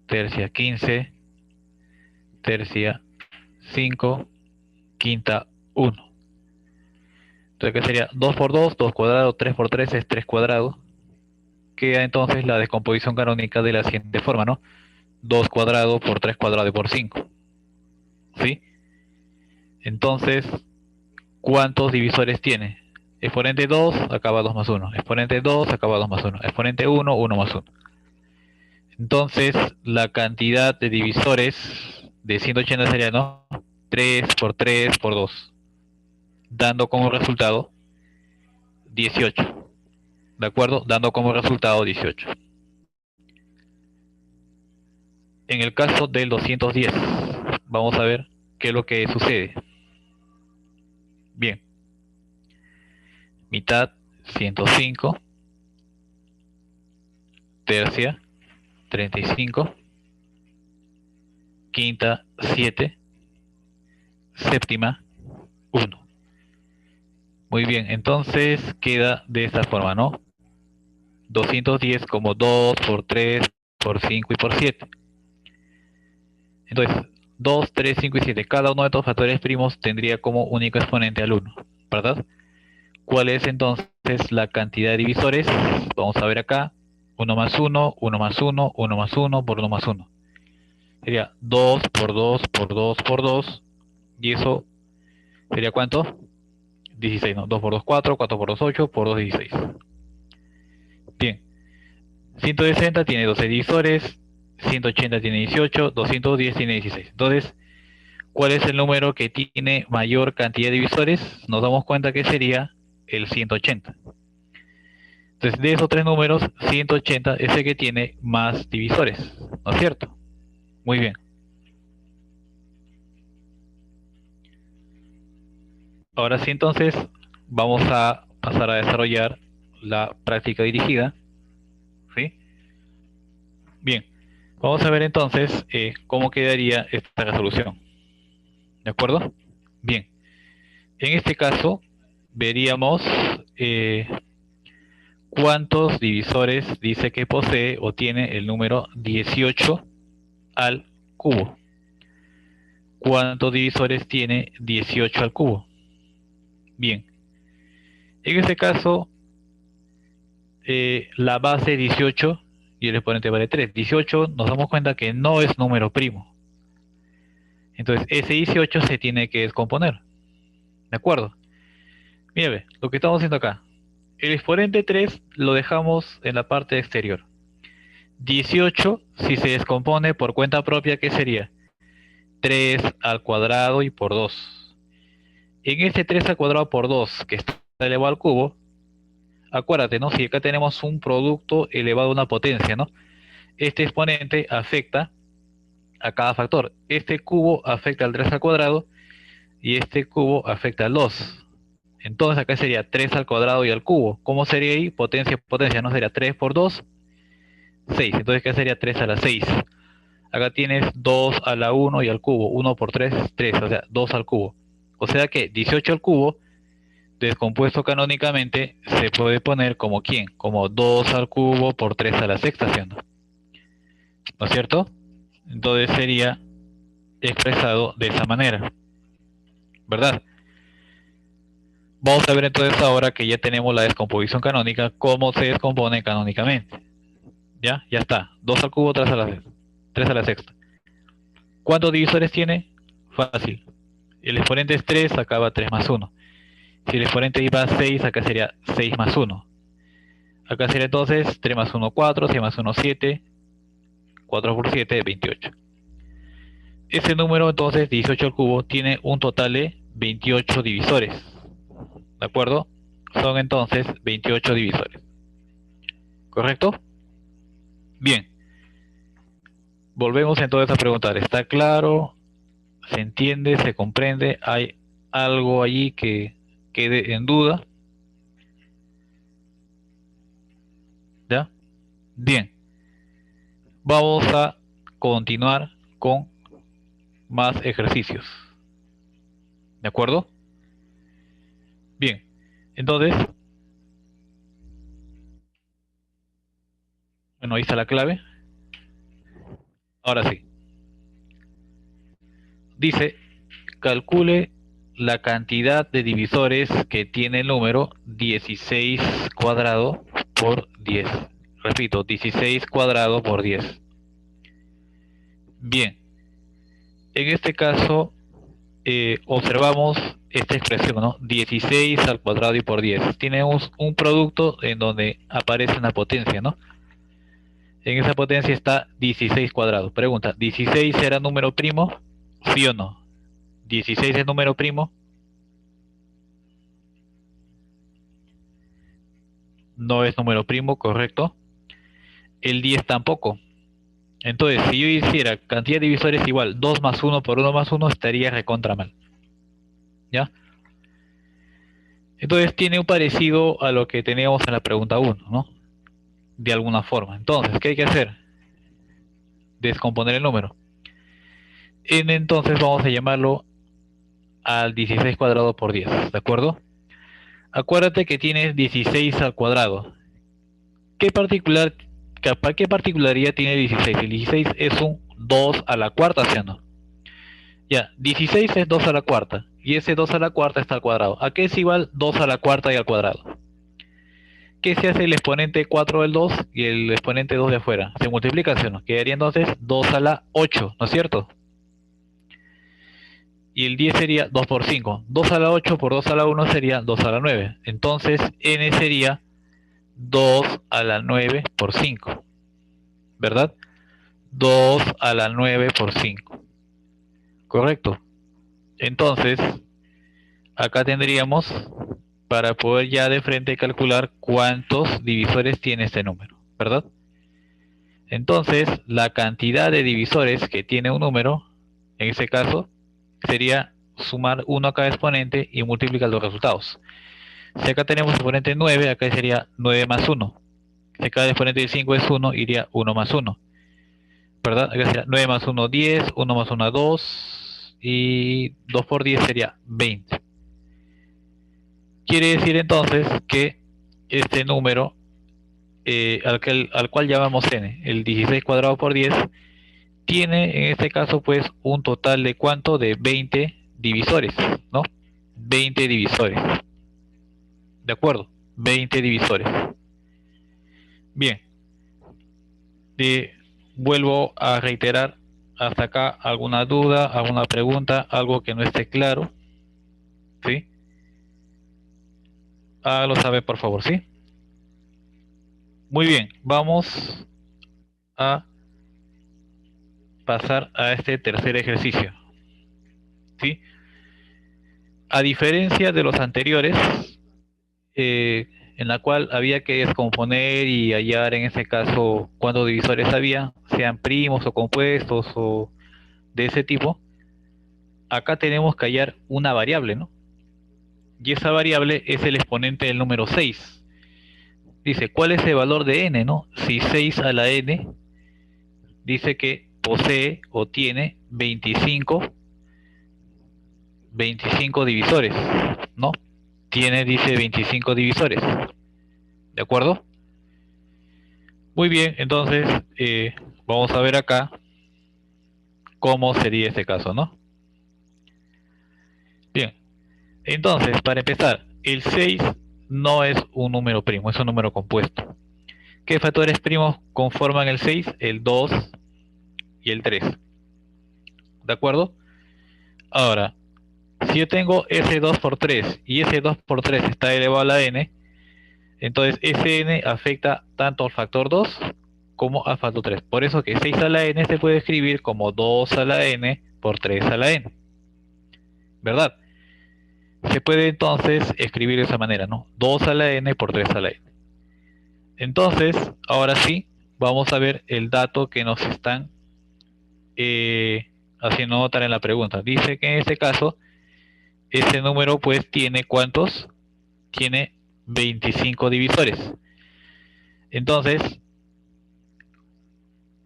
tercia 15, tercia 5, quinta 1. Entonces, ¿qué sería? 2 por 2, 2 cuadrado, 3 por 3 es 3 cuadrado. Queda entonces la descomposición canónica de la siguiente forma, ¿no? 2 cuadrado por 3 cuadrado y por 5. ¿Sí? Entonces, ¿cuántos divisores tiene? Exponente 2 acaba 2 más 1. Exponente 2 acaba 2 más 1. Exponente 1, 1 más 1. Entonces, la cantidad de divisores de 180 sería, ¿no? 3 por 3 por 2, dando como resultado 18. ¿De acuerdo? Dando como resultado 18. En el caso del 210, vamos a ver qué es lo que sucede. Bien, mitad 105, tercia 35, quinta 7, séptima 1. Muy bien, entonces queda de esta forma, ¿no? 210 como 2 por 3 por 5 y por 7. Entonces, 2, 3, 5 y 7. Cada uno de estos factores primos tendría como único exponente al 1, ¿verdad? ¿Cuál es entonces la cantidad de divisores? Vamos a ver acá. 1 más 1, 1 más 1, 1 más 1 por 1 más 1. Sería 2 por 2 por 2 por 2. Y eso sería ¿cuánto? 16, ¿no? 2 por 2, 4, 4 por 2, 8, por 2, 16. Bien. 160 tiene 12 divisores, 180 tiene 18, 210 tiene 16. Entonces, ¿cuál es el número que tiene mayor cantidad de divisores? Nos damos cuenta que sería el 180. Entonces, de esos tres números, 180 es el que tiene más divisores, ¿no es cierto? Muy bien. Ahora sí, entonces, vamos a pasar a desarrollar la práctica dirigida, ¿sí? Bien, vamos a ver entonces cómo quedaría esta resolución, ¿de acuerdo? Bien, en este caso, veríamos cuántos divisores dice que posee o tiene el número 18 al cubo. ¿Cuántos divisores tiene 18 al cubo? Bien, en este caso, la base 18 y el exponente vale 3. 18 nos damos cuenta que no es número primo. Entonces, ese 18 se tiene que descomponer. ¿De acuerdo? Mire, lo que estamos haciendo acá. El exponente 3 lo dejamos en la parte exterior. 18, si se descompone por cuenta propia, ¿qué sería? 3 al cuadrado y por 2. En este 3 al cuadrado por 2, que está elevado al cubo, acuérdate, ¿no? Si acá tenemos un producto elevado a una potencia, ¿no? Este exponente afecta a cada factor. Este cubo afecta al 3 al cuadrado y este cubo afecta al 2. Entonces acá sería 3 al cuadrado y al cubo. ¿Cómo sería ahí? Potencia, potencia, ¿no? Sería 3 por 2, 6. Entonces acá sería 3 a la 6. Acá tienes 2 a la 1 y al cubo. 1 por 3, 3, o sea, 2 al cubo. O sea que 18 al cubo, descompuesto canónicamente, se puede poner como ¿quién? Como 2 al cubo por 3 a la sexta, ¿sí o no? ¿No es cierto? Entonces sería expresado de esa manera, ¿verdad? Vamos a ver entonces ahora que ya tenemos la descomposición canónica, cómo se descompone canónicamente. ¿Ya? Ya está. 2 al cubo, 3 a la sexta. 3 a la sexta. ¿Cuántos divisores tiene? Fácil. El exponente es 3, acá va 3 más 1. Si el exponente iba a 6, acá sería 6 más 1. Acá sería entonces 3 más 1, 4, 6 más 1, 7, 4 por 7, 28. Ese número entonces, 18 al cubo, tiene un total de 28 divisores. ¿De acuerdo? Son entonces 28 divisores. ¿Correcto? Bien. Volvemos entonces a preguntar, ¿está claro? ¿Se entiende? ¿Se comprende? ¿Hay algo allí que quede en duda? ¿Ya? Bien. Vamos a continuar con más ejercicios. ¿De acuerdo? Bien. Entonces, bueno, ahí está la clave. Ahora sí. Dice, calcule la cantidad de divisores que tiene el número 16 cuadrado por 10. Repito, 16 cuadrado por 10. Bien, en este caso observamos esta expresión, ¿no? 16 al cuadrado y por 10. Tenemos un producto en donde aparece una potencia, ¿no? En esa potencia está 16 cuadrado. Pregunta, ¿16 será número primo? ¿Sí o no? ¿16 es número primo? No es número primo, correcto. El 10 tampoco. Entonces, si yo hiciera cantidad de divisores igual 2 más 1 por 1 más 1, estaría recontra mal. ¿Ya? Entonces tiene un parecido a lo que teníamos en la pregunta 1, ¿no? De alguna forma. Entonces, ¿qué hay que hacer? Descomponer el número. Entonces vamos a llamarlo al 16 cuadrado por 10, ¿de acuerdo? Acuérdate que tienes 16 al cuadrado. ¿Qué particularidad tiene 16? El 16 es un 2 a la cuarta, ¿sí o no? Ya, 16 es 2 a la cuarta, y ese 2 a la cuarta está al cuadrado. ¿A qué es igual 2 a la cuarta y al cuadrado? ¿Qué se hace el exponente 4 del 2 y el exponente 2 de afuera? Se multiplica, ¿sí o no? Quedaría entonces 2 a la 8, ¿no es cierto? Y el 10 sería 2 por 5. 2 a la 8 por 2 a la 1 sería 2 a la 9. Entonces n sería 2 a la 9 por 5, ¿verdad? 2 a la 9 por 5. Correcto. Entonces, acá tendríamos, para poder ya de frente calcular cuántos divisores tiene este número, ¿verdad? Entonces, la cantidad de divisores que tiene un número, en este caso, sería sumar 1 a cada exponente y multiplicar los resultados. Si acá tenemos exponente 9, acá sería 9 más 1. Si acá el exponente de 5 es 1, iría 1 más 1. ¿Verdad? Acá sería 9 más 1, 10, 1 más 1, 2, y 2 por 10 sería 20. Quiere decir entonces que este número, al cual llamamos n, el 16 cuadrado por 10, tiene en este caso pues un total de ¿cuánto? De 20 divisores, ¿no? 20 divisores. ¿De acuerdo? 20 divisores. Bien. Vuelvo a reiterar hasta acá alguna duda, alguna pregunta, algo que no esté claro. ¿Sí? Hágalo saber, por favor, ¿sí? Muy bien, vamos a pasar a este tercer ejercicio. ¿Sí? A diferencia de los anteriores, en la cual había que descomponer y hallar en este caso cuántos divisores había, sean primos o compuestos o de ese tipo, acá tenemos que hallar una variable, ¿no? Y esa variable es el exponente del número 6. Dice, ¿cuál es el valor de n, no? Si 6 a la n dice que posee o tiene 25 divisores, ¿no? Dice 25 divisores. ¿De acuerdo? Muy bien, entonces vamos a ver acá cómo sería este caso, ¿no? Bien, entonces, para empezar, el 6 no es un número primo, es un número compuesto. ¿Qué factores primos conforman el 6? El 2 y el 3. ¿De acuerdo? Ahora, si yo tengo ese 2 por 3 y ese 2 por 3 está elevado a la n, entonces ese n afecta tanto al factor 2 como al factor 3. Por eso que 6 a la n se puede escribir como 2 a la n por 3 a la n. ¿Verdad? Se puede entonces escribir de esa manera, ¿no? 2 a la n por 3 a la n. Entonces, ahora sí, vamos a ver el dato que nos están haciendo notar en la pregunta. Dice que en este caso, ese número pues tiene ¿cuántos? Tiene 25 divisores. Entonces,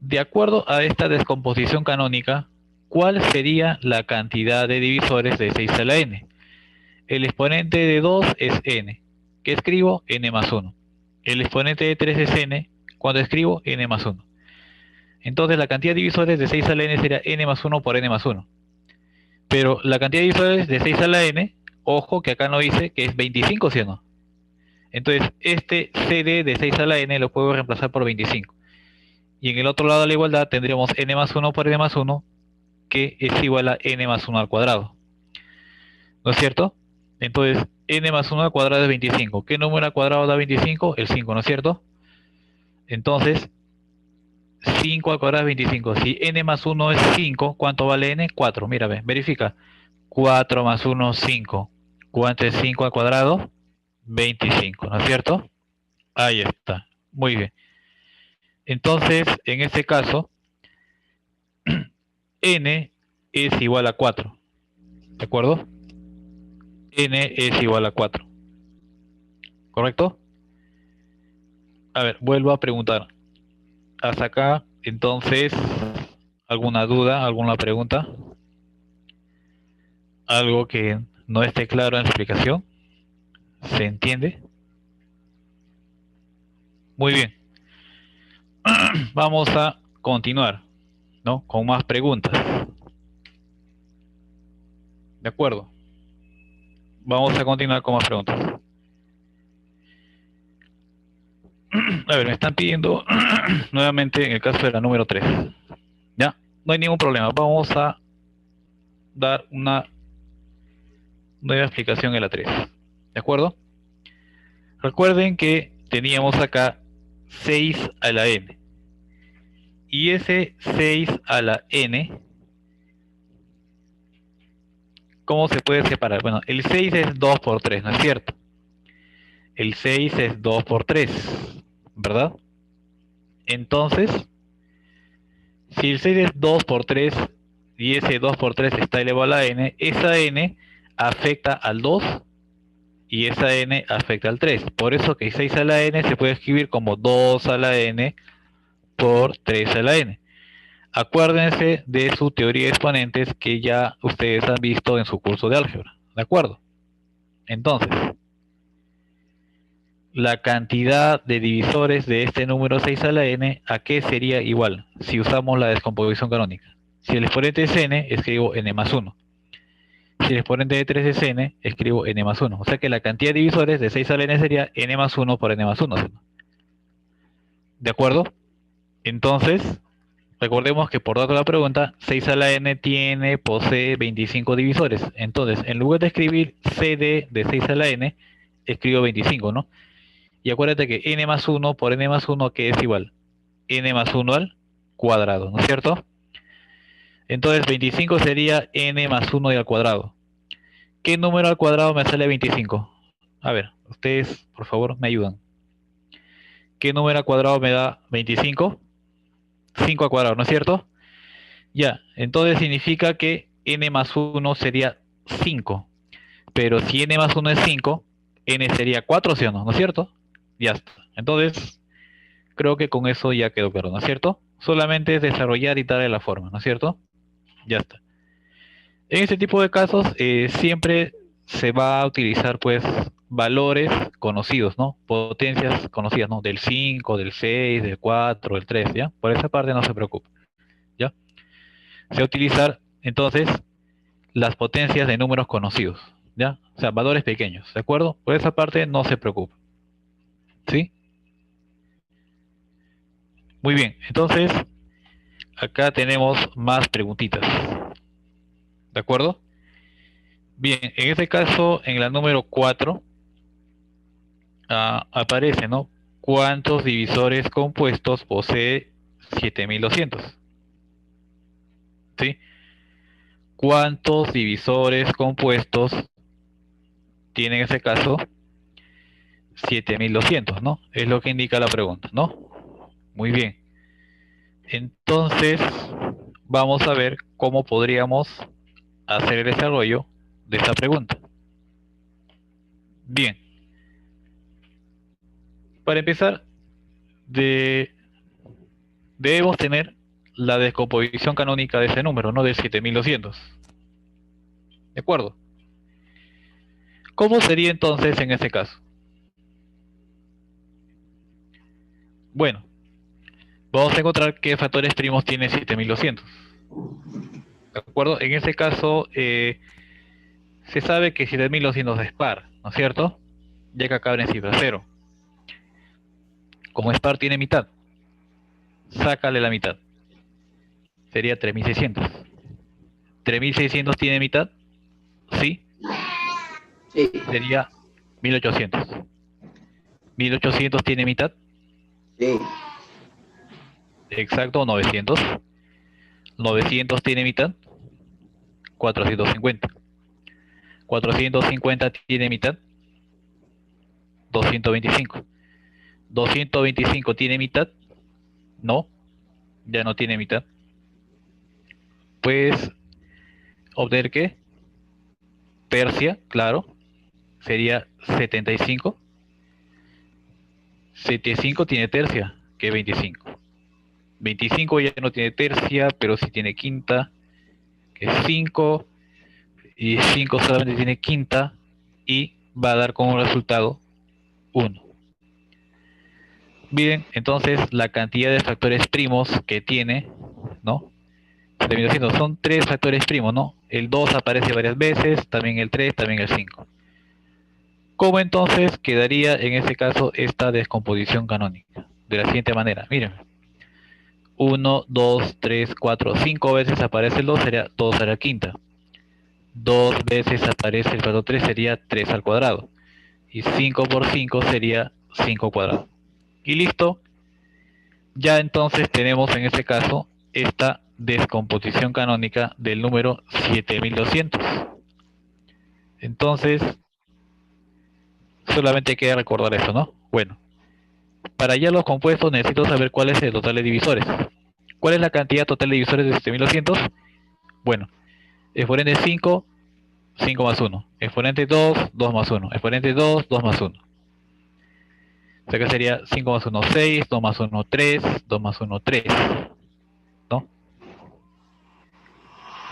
de acuerdo a esta descomposición canónica, ¿cuál sería la cantidad de divisores de 6 a la n? El exponente de 2 es n. ¿Qué escribo? N más 1. El exponente de 3 es n. Cuando escribo, n más 1. Entonces la cantidad de divisores de 6 a la n será n más 1 por n más 1. Pero la cantidad de divisores de 6 a la n, ojo que acá no dice que es 25, ¿sí o no? Entonces, este CD de 6 a la n lo puedo reemplazar por 25. Y en el otro lado de la igualdad tendríamos n más 1 por n más 1, que es igual a n más 1 al cuadrado. ¿No es cierto? Entonces, n más 1 al cuadrado es 25. ¿Qué número al cuadrado da 25? El 5, ¿no es cierto? Entonces, 5 al cuadrado es 25. Si n más 1 es 5, ¿cuánto vale n? 4. Mira, ve, verifica. 4 más 1, 5. ¿Cuánto es 5 al cuadrado? 25, ¿no es cierto? Ahí está. Muy bien. Entonces, en este caso, n es igual a 4. ¿De acuerdo? N es igual a 4. ¿Correcto? A ver, vuelvo a preguntar. Hasta acá, entonces, ¿alguna duda, alguna pregunta? ¿Algo que no esté claro en la explicación? ¿Se entiende? Muy bien. Vamos a continuar, ¿no? Con más preguntas. ¿De acuerdo? Vamos a continuar con más preguntas. A ver, me están pidiendo nuevamente en el caso de la número 3. ¿Ya? No hay ningún problema. Vamos a dar una nueva explicación en la 3. ¿De acuerdo? Recuerden que teníamos acá 6 a la n. Y ese 6 a la n, ¿cómo se puede separar? Bueno, el 6 es 2 por 3, ¿no es cierto? El 6 es 2 por 3, ¿verdad? Entonces, si el 6 es 2 por 3 y ese 2 por 3 está elevado a la n, esa n afecta al 2 y esa n afecta al 3. Por eso que 6 a la n se puede escribir como 2 a la n por 3 a la n. Acuérdense de su teoría de exponentes que ya ustedes han visto en su curso de álgebra. ¿De acuerdo? Entonces, la cantidad de divisores de este número 6 a la n, ¿a qué sería igual si usamos la descomposición canónica? Si el exponente es n, escribo n más 1. Si el exponente de 3 es n, escribo n más 1. O sea que la cantidad de divisores de 6 a la n sería n más 1 por n más 1. ¿De acuerdo? Entonces, recordemos que por dato de la pregunta, 6 a la n posee 25 divisores. Entonces, en lugar de escribir CD de 6 a la n, escribo 25, ¿no? Y acuérdate que n más 1 por n más 1, que es igual n más 1 al cuadrado, ¿no es cierto? Entonces 25 sería n más 1 y al cuadrado. ¿Qué número al cuadrado me sale 25? A ver, ustedes por favor me ayudan. ¿Qué número al cuadrado me da 25? 5 al cuadrado, ¿no es cierto? Ya, entonces significa que n más 1 sería 5. Pero si n más 1 es 5, n sería 4, ¿sí o no? ¿No es cierto? Ya está. Entonces, creo que con eso ya quedó claro, ¿no es cierto? Solamente es desarrollar y darle la forma, ¿no es cierto? Ya está. En este tipo de casos siempre se va a utilizar pues valores conocidos, ¿no? Potencias conocidas, ¿no? Del 5, del 6, del 4, del 3, ¿ya? Por esa parte no se preocupe, ¿ya? Se va a utilizar entonces las potencias de números conocidos, ¿ya? O sea, valores pequeños, ¿de acuerdo? Por esa parte no se preocupe, ¿sí? Muy bien, entonces acá tenemos más preguntitas, ¿de acuerdo? Bien, en este caso, en la número 4, aparece, ¿no? ¿Cuántos divisores compuestos posee 7200? ¿Sí? ¿Cuántos divisores compuestos tiene en este caso 7200, ¿no? Es lo que indica la pregunta, ¿no? Muy bien. Entonces, vamos a ver cómo podríamos hacer el desarrollo de esta pregunta. Bien. Para empezar, debemos tener la descomposición canónica de ese número, ¿no? Del 7200. ¿De acuerdo? ¿Cómo sería entonces en este caso? Bueno, vamos a encontrar qué factores primos tiene 7200. acuerdo? En ese caso, se sabe que 7200 es par, ¿no es cierto? Ya que acaba en cifra cero. Como es par, tiene mitad. Sácale la mitad. Sería 3600. ¿3600 tiene mitad? Sí. Sí. Sería 1800. ¿1800 tiene mitad? Sí. Exacto, 900. ¿900 tiene mitad? 450. ¿450 tiene mitad? 225. ¿225 tiene mitad? No, ya no tiene mitad. Pues obtener qué? Tercia, claro, sería 75. 75 tiene tercia, que es 25. 25 ya no tiene tercia, pero sí tiene quinta, que es 5. Y 5 solamente tiene quinta y va a dar como resultado 1. Bien, entonces la cantidad de factores primos que tiene, ¿no? Se termina siendo, son 3 factores primos, ¿no? El 2 aparece varias veces, también el 3, también el 5. ¿Cómo entonces quedaría en este caso esta descomposición canónica? De la siguiente manera, miren. 1, 2, 3, 4, 5 veces aparece el 2, sería 2 a la quinta. 2 veces aparece el factor 3, sería 3 al cuadrado. Y 5 por 5 sería 5 cuadrado. Y listo. Ya entonces tenemos en este caso esta descomposición canónica del número 7200. Entonces, solamente queda recordar eso, ¿no? Bueno, para hallar los compuestos necesito saber cuál es el total de divisores. ¿Cuál es la cantidad total de divisores de 7200? Bueno, exponente 5, 5 más 1. Exponente 2, 2 más 1. Exponente 2, 2 más 1. O sea que sería 5 más 1, 6, 2 más 1, 3, 2 más 1, 3. ¿No?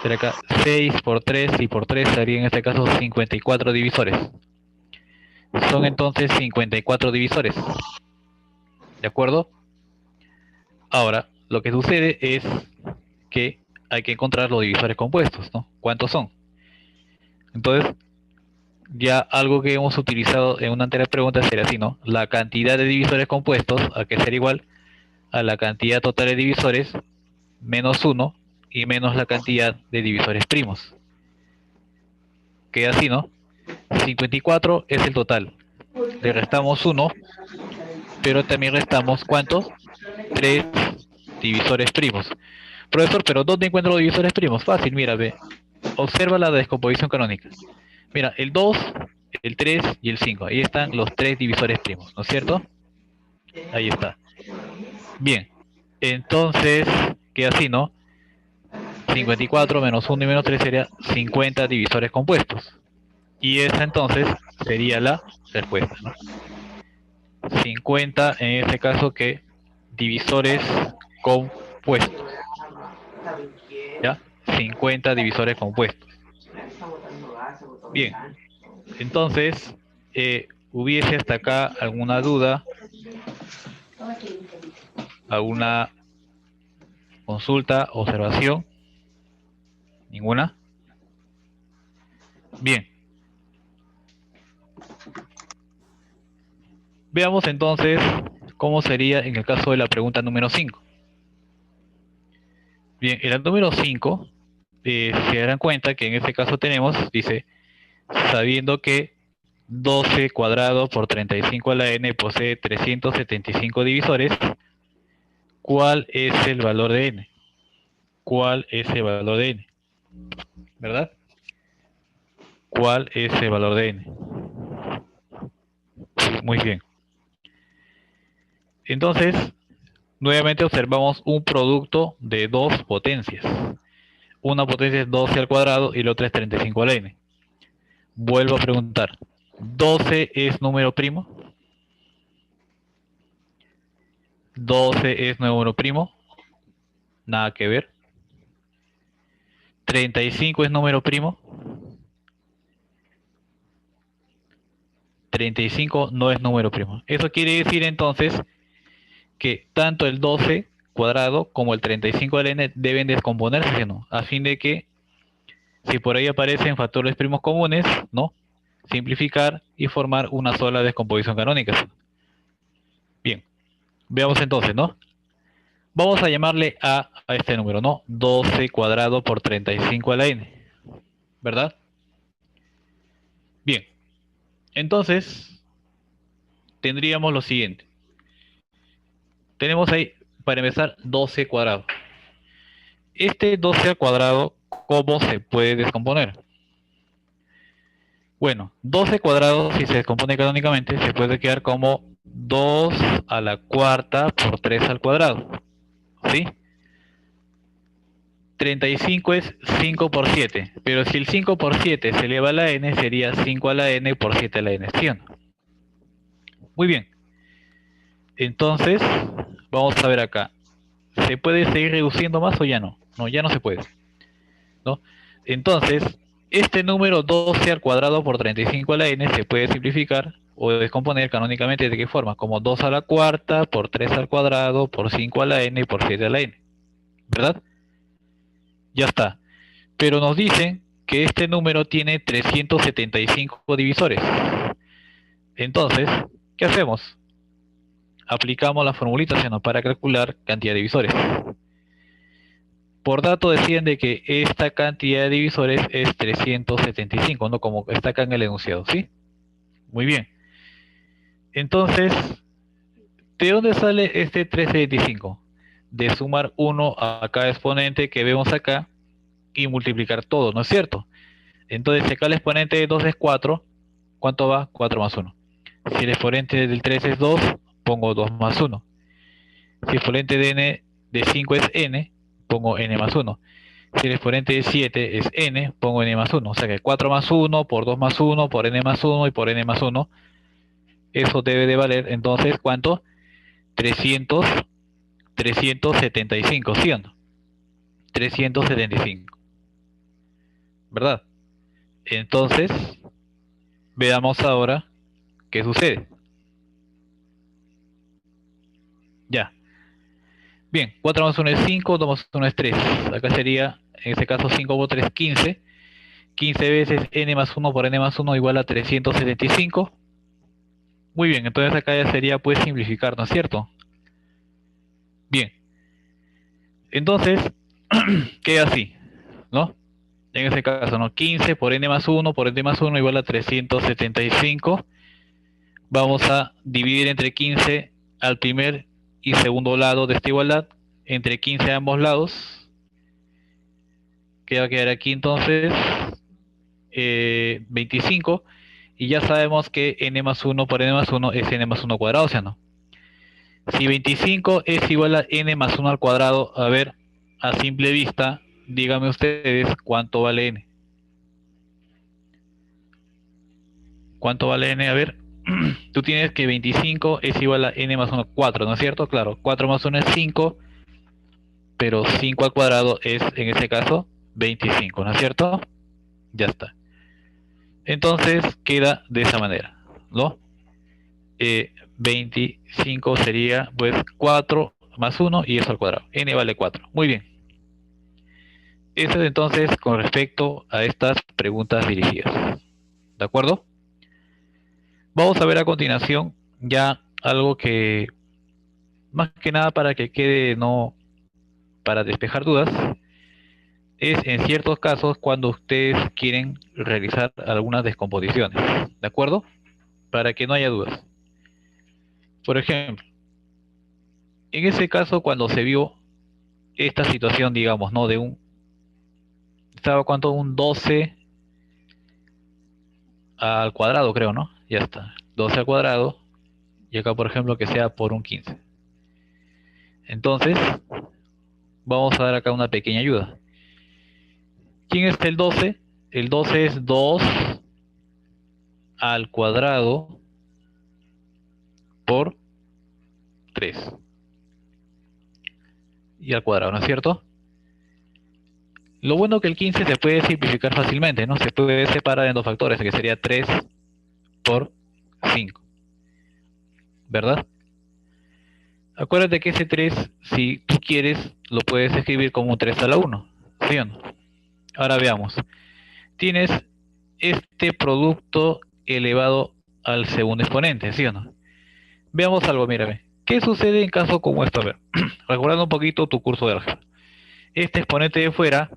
Será acá 6 por 3 y por 3 sería en este caso 54 divisores. Son entonces 54 divisores. ¿De acuerdo? Ahora, lo que sucede es que hay que encontrar los divisores compuestos, ¿no? ¿Cuántos son? Entonces, ya algo que hemos utilizado en una anterior pregunta sería así, ¿no? La cantidad de divisores compuestos hay que ser igual a la cantidad total de divisores menos 1 y menos la cantidad de divisores primos. Queda así, ¿no? 54 es el total. Le restamos 1, pero también restamos ¿cuántos? 3 divisores primos. Profesor, pero ¿dónde encuentro los divisores primos? Fácil, mira, ve. Observa la descomposición canónica. Mira, el 2, el 3 y el 5. Ahí están los 3 divisores primos, ¿no es cierto? Ahí está. Bien. Entonces, queda así, ¿no? 54 menos 1 y menos 3 sería 50 divisores compuestos. Y esa entonces sería la respuesta, ¿no? 50 en este caso que divisores compuestos. ¿Ya? 50 divisores compuestos. Bien. Entonces, ¿hubiese hasta acá alguna duda? ¿Alguna consulta, observación? ¿Ninguna? Bien. Veamos entonces cómo sería en el caso de la pregunta número 5. Bien, en la número 5, se darán cuenta que en este caso tenemos, dice, sabiendo que 12 cuadrado por 35 a la n posee 375 divisores, ¿cuál es el valor de n? ¿Cuál es el valor de n? ¿Verdad? ¿Cuál es el valor de n? Muy bien. Entonces, nuevamente observamos un producto de dos potencias. Una potencia es 12 al cuadrado y la otra es 35 a la n. Vuelvo a preguntar, ¿12 es número primo? ¿12 es número primo? Nada que ver. ¿35 es número primo? 35 no es número primo. Eso quiere decir entonces que tanto el 12 cuadrado como el 35 al n deben descomponerse, ¿no? A fin de que Si por ahí aparecen factores primos comunes, ¿no? Simplificar y formar una sola descomposición canónica. Bien, veamos entonces, ¿no? Vamos a llamarle a este número, ¿no? 12 cuadrado por 35 a la n, ¿verdad? Bien, entonces tendríamos lo siguiente. Tenemos ahí, para empezar, 12 cuadrado. Este 12 al cuadrado, ¿cómo se puede descomponer? Bueno, 12 cuadrado, si se descompone canónicamente, se puede quedar como 2 a la cuarta por 3 al cuadrado. ¿Sí? 35 es 5 por 7, pero si el 5 por 7 se eleva a la n, sería 5 a la n por 7 a la n, ¿sí o no? Muy bien. Entonces, vamos a ver acá. ¿Se puede seguir reduciendo más o ya no? No, ya no se puede, ¿no? Entonces, este número 12 al cuadrado por 35 a la n se puede simplificar o descomponer canónicamente de qué forma, como 2 a la cuarta por 3 al cuadrado por 5 a la n por 7 a la n, ¿verdad? Ya está. Pero nos dicen que este número tiene 375 divisores. Entonces, ¿qué hacemos? Aplicamos la formulita para calcular cantidad de divisores. Por dato deciden de que esta cantidad de divisores es 375, ¿no? Como está acá en el enunciado, ¿sí? Muy bien. Entonces, ¿de dónde sale este 375? De sumar 1 a cada exponente que vemos acá y multiplicar todo, ¿no es cierto? Entonces, si acá el exponente de 2 es 4, ¿cuánto va? 4 más 1. Si el exponente del 3 es 2, pongo 2 más 1. Si el exponente de n de 5 es n, pongo n más 1. Si el exponente de 7 es n, pongo n más 1. O sea que 4 más 1 por 2 más 1 por n más 1 y por n más 1. Eso debe de valer, entonces, ¿cuánto? 300, 375, ¿sí o no? 375, ¿verdad? Entonces, veamos ahora qué sucede. Ya. Bien, 4 más 1 es 5, 2 más 1 es 3. Acá sería, en este caso, 5 por 3, 15. 15 veces n más 1 por n más 1 igual a 375. Muy bien, entonces acá ya sería pues simplificar, ¿no es cierto? Bien, entonces queda así, ¿no? En este caso, ¿no? 15 por n más 1 por n más 1 igual a 375. Vamos a dividir entre 15 al primer y segundo lado de esta igualdad, entre 15 a ambos lados. ¿Qué va a quedar aquí entonces? 25. Y ya sabemos que n más 1 por n más 1 es n más 1 cuadrado, o sea, ¿no? Si 25 es igual a n más 1 al cuadrado, a ver, a simple vista, díganme ustedes cuánto vale n. ¿Cuánto vale n? A ver, tú tienes que 25 es igual a n más 1, 4, ¿no es cierto? Claro, 4 más 1 es 5, pero 5 al cuadrado es, en este caso, 25, ¿no es cierto? Ya está. Entonces queda de esa manera, ¿no? 25 sería pues 4 más 1 y eso al cuadrado. N vale 4. Muy bien. Eso es entonces con respecto a estas preguntas dirigidas. ¿De acuerdo? Vamos a ver a continuación ya algo que, más que nada para que quede, no, para despejar dudas, es en ciertos casos cuando ustedes quieren realizar algunas descomposiciones. ¿De acuerdo? Para que no haya dudas. Por ejemplo, en ese caso cuando se vio esta situación, digamos, ¿no? De un, estaba cuánto, un 12 al cuadrado, creo, ¿no? Ya está. 12 al cuadrado, y acá, por ejemplo, que sea por un 15. Entonces, vamos a dar acá una pequeña ayuda. ¿Quién es el 12? El 12 es 2 al cuadrado por 3. Y al cuadrado, ¿no es cierto? Lo bueno que el 15 se puede simplificar fácilmente, ¿no? Se puede separar en dos factores, que sería 3 por 5. ¿Verdad? Acuérdate que ese 3, si tú quieres, lo puedes escribir como un 3 a la 1. ¿Sí o no? Ahora veamos. tienes este producto elevado al segundo exponente, ¿sí o no? Veamos algo, mírame. ¿Qué sucede en caso como esto? A ver, recordando un poquito tu curso de álgebra. Este exponente de fuera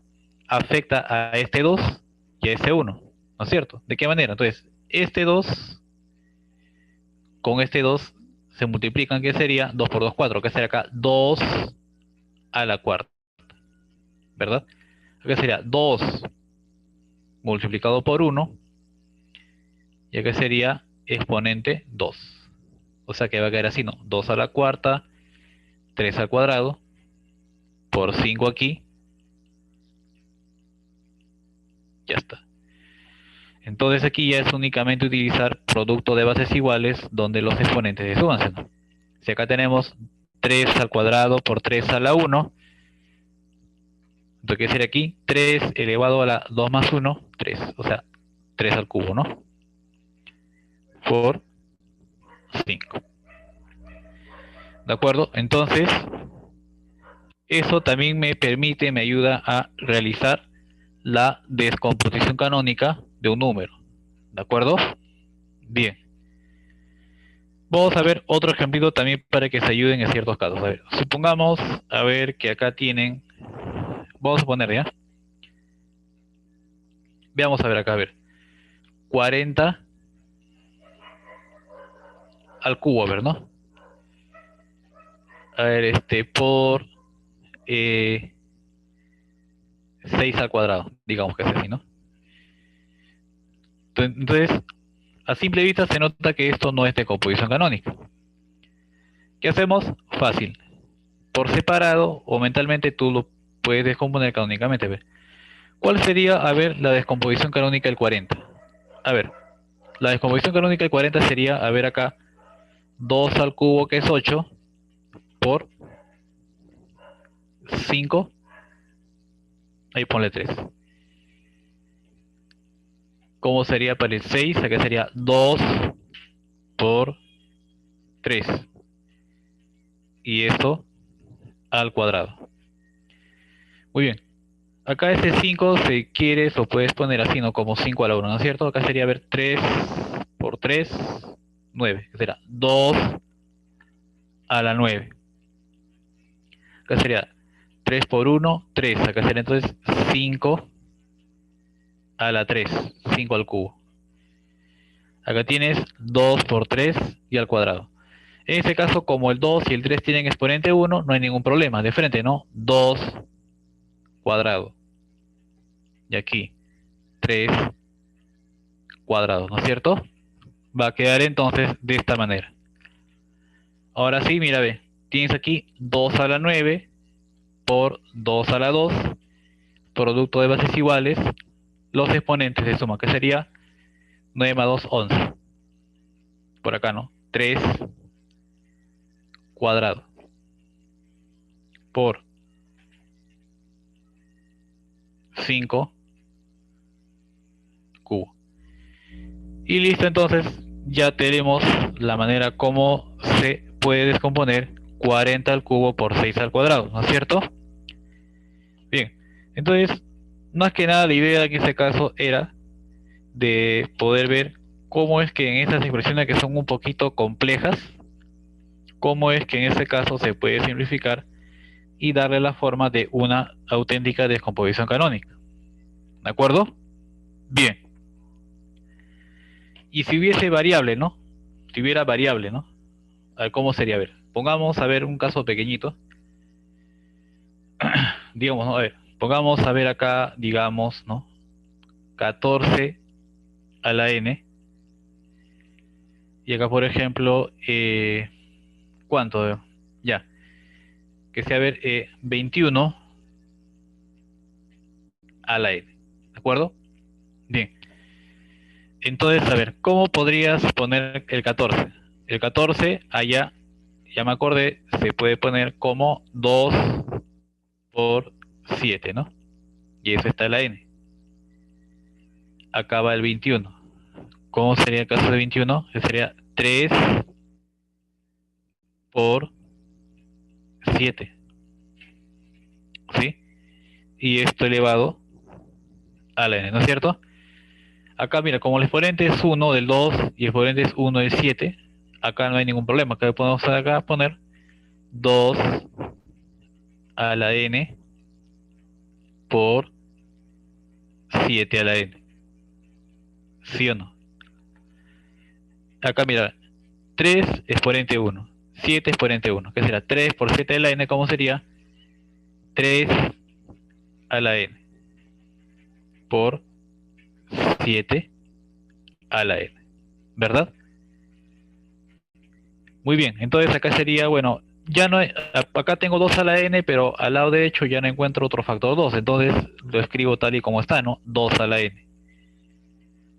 afecta a este 2 y a este 1, ¿no es cierto? ¿De qué manera? Entonces, este 2 con este 2 se multiplican, que sería 2 por 2, 4, que sería acá 2 a la cuarta, ¿verdad? Acá sería 2 multiplicado por 1, y acá sería exponente 2. O sea que va a quedar así, ¿no? 2 a la cuarta, 3 al cuadrado, por 5 aquí, ya está. Entonces aquí ya es únicamente utilizar producto de bases iguales donde los exponentes se suman, ¿no? Si acá tenemos 3 al cuadrado por 3 a la 1, entonces ¿qué sería aquí? 3 elevado a la 2 más 1, 3. O sea, 3 al cubo, ¿no? Por 5. ¿De acuerdo? Entonces, eso también me permite, me ayuda a realizar la descomposición canónica de un número. ¿De acuerdo? Bien. Vamos a ver otro ejemplito también para que se ayuden en ciertos casos. A ver, supongamos, a ver, que acá tienen, vamos a poner ya, veamos a ver acá, a ver, 40 al cubo, a ver, ¿no? A ver, por 6 al cuadrado, digamos que es así, ¿no? Entonces, a simple vista se nota que esto no es de composición canónica. ¿Qué hacemos? Fácil. Por separado o mentalmente tú lo puedes descomponer canónicamente. A ver. ¿Cuál sería, a ver, la descomposición canónica del 40? A ver, la descomposición canónica del 40 sería, a ver acá, 2 al cubo, que es 8, por 5, ahí ponle 3. ¿Cómo sería para el 6? Acá sería 2 por 3. Y esto al cuadrado. Muy bien. Acá ese 5, si quieres, lo puedes poner así, ¿no? Como 5 a la 1, ¿no es cierto? Acá sería, a ver, 3 por 3, 9. Que será 2 a la 9. Acá sería 3 por 1, 3. Acá sería entonces 5 a la 3. 5 al cubo. Acá tienes 2 por 3 y al cuadrado. En este caso, como el 2 y el 3 tienen exponente 1, no hay ningún problema. De frente, ¿no? 2 cuadrado. Y aquí 3 cuadrado, ¿no es cierto? Va a quedar entonces de esta manera. Ahora sí, mira, ve. Tienes aquí 2 a la 9 por 2 a la 2. Producto de bases iguales. Los exponentes de suma, que sería 9 más 2, 11. Por acá, ¿no? 3 cuadrado por 5 cubo. Y listo, entonces ya tenemos la manera como se puede descomponer 40 al cubo por 6 al cuadrado, ¿no es cierto? Bien, entonces, más que nada la idea en este caso era de poder ver cómo es que en esas expresiones que son un poquito complejas, cómo es que en este caso se puede simplificar y darle la forma de una auténtica descomposición canónica. ¿De acuerdo? Bien. Y si hubiese variable, ¿no? Si hubiera variable, ¿no? A ver, ¿cómo sería? A ver, pongamos a ver un caso pequeñito. Digamos, ¿no? A ver, pongamos a ver acá, digamos, ¿no? 14 a la n. Y acá, por ejemplo, ¿cuánto? Ya, que sea, a ver, 21 a la n. ¿De acuerdo? Bien. Entonces, a ver, ¿cómo podrías poner el 14? El 14 allá, ya me acordé, se puede poner como 2 por 7, ¿no? Y eso está en la n. Acá va el 21. ¿Cómo sería el caso de 21? Sería 3 por 7, ¿sí? Y esto elevado a la n, ¿no es cierto? Acá, mira, como el exponente es 1 del 2 y el exponente es 1 del 7, acá no hay ningún problema. Acá podemos acá poner 2 a la n por 7 a la n. ¿Sí o no? Acá, mira, 3 exponente 1, 7 exponente 1. ¿Qué será? 3 por 7 a la n, ¿cómo sería? 3 a la n por 7 a la n. ¿Verdad? Muy bien, entonces acá sería, bueno, ya no hay, acá tengo 2 a la n, pero al lado derecho ya no encuentro otro factor 2, entonces lo escribo tal y como está, ¿no? 2 a la n.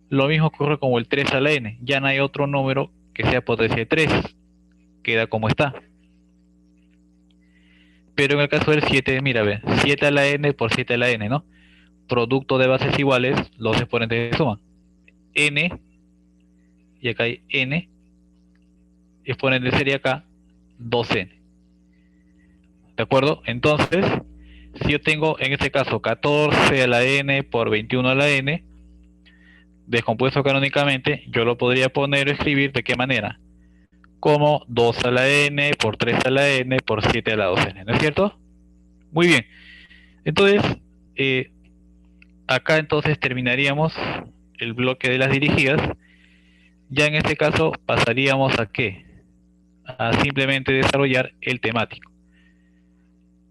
Lo mismo ocurre con el 3 a la n, ya no hay otro número que sea potencia de 3, queda como está. Pero en el caso del 7, mira, ve, 7 a la n por 7 a la n, ¿no? Producto de bases iguales, los exponentes de suma. N, y acá hay n, exponente sería acá 2n. ¿De acuerdo? Entonces, si yo tengo en este caso 14 a la n por 21 a la n, descompuesto canónicamente, yo lo podría poner o escribir de qué manera. Como 2 a la n por 3 a la n por 7 a la 2n, ¿no es cierto? Muy bien. Entonces, acá entonces terminaríamos el bloque de las dirigidas. Ya en este caso pasaríamos a ¿qué? A simplemente desarrollar el temático.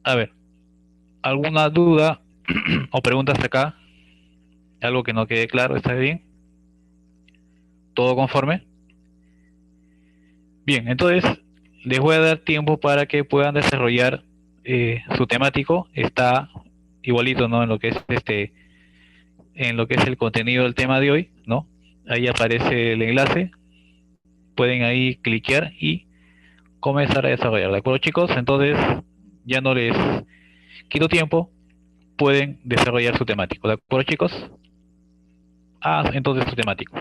A ver, ¿alguna duda o preguntas acá? ¿Algo que no quede claro? ¿Está bien? ¿Todo conforme? Bien, entonces les voy a dar tiempo para que puedan desarrollar su temático. Está igualito, ¿no? En lo que es en lo que es el contenido del tema de hoy, ¿no? Ahí aparece el enlace. Pueden ahí cliquear y comenzar a desarrollar. ¿De acuerdo, chicos? Entonces ya no les quito tiempo. Pueden desarrollar su temático. ¿De acuerdo, chicos? Entonces su temático.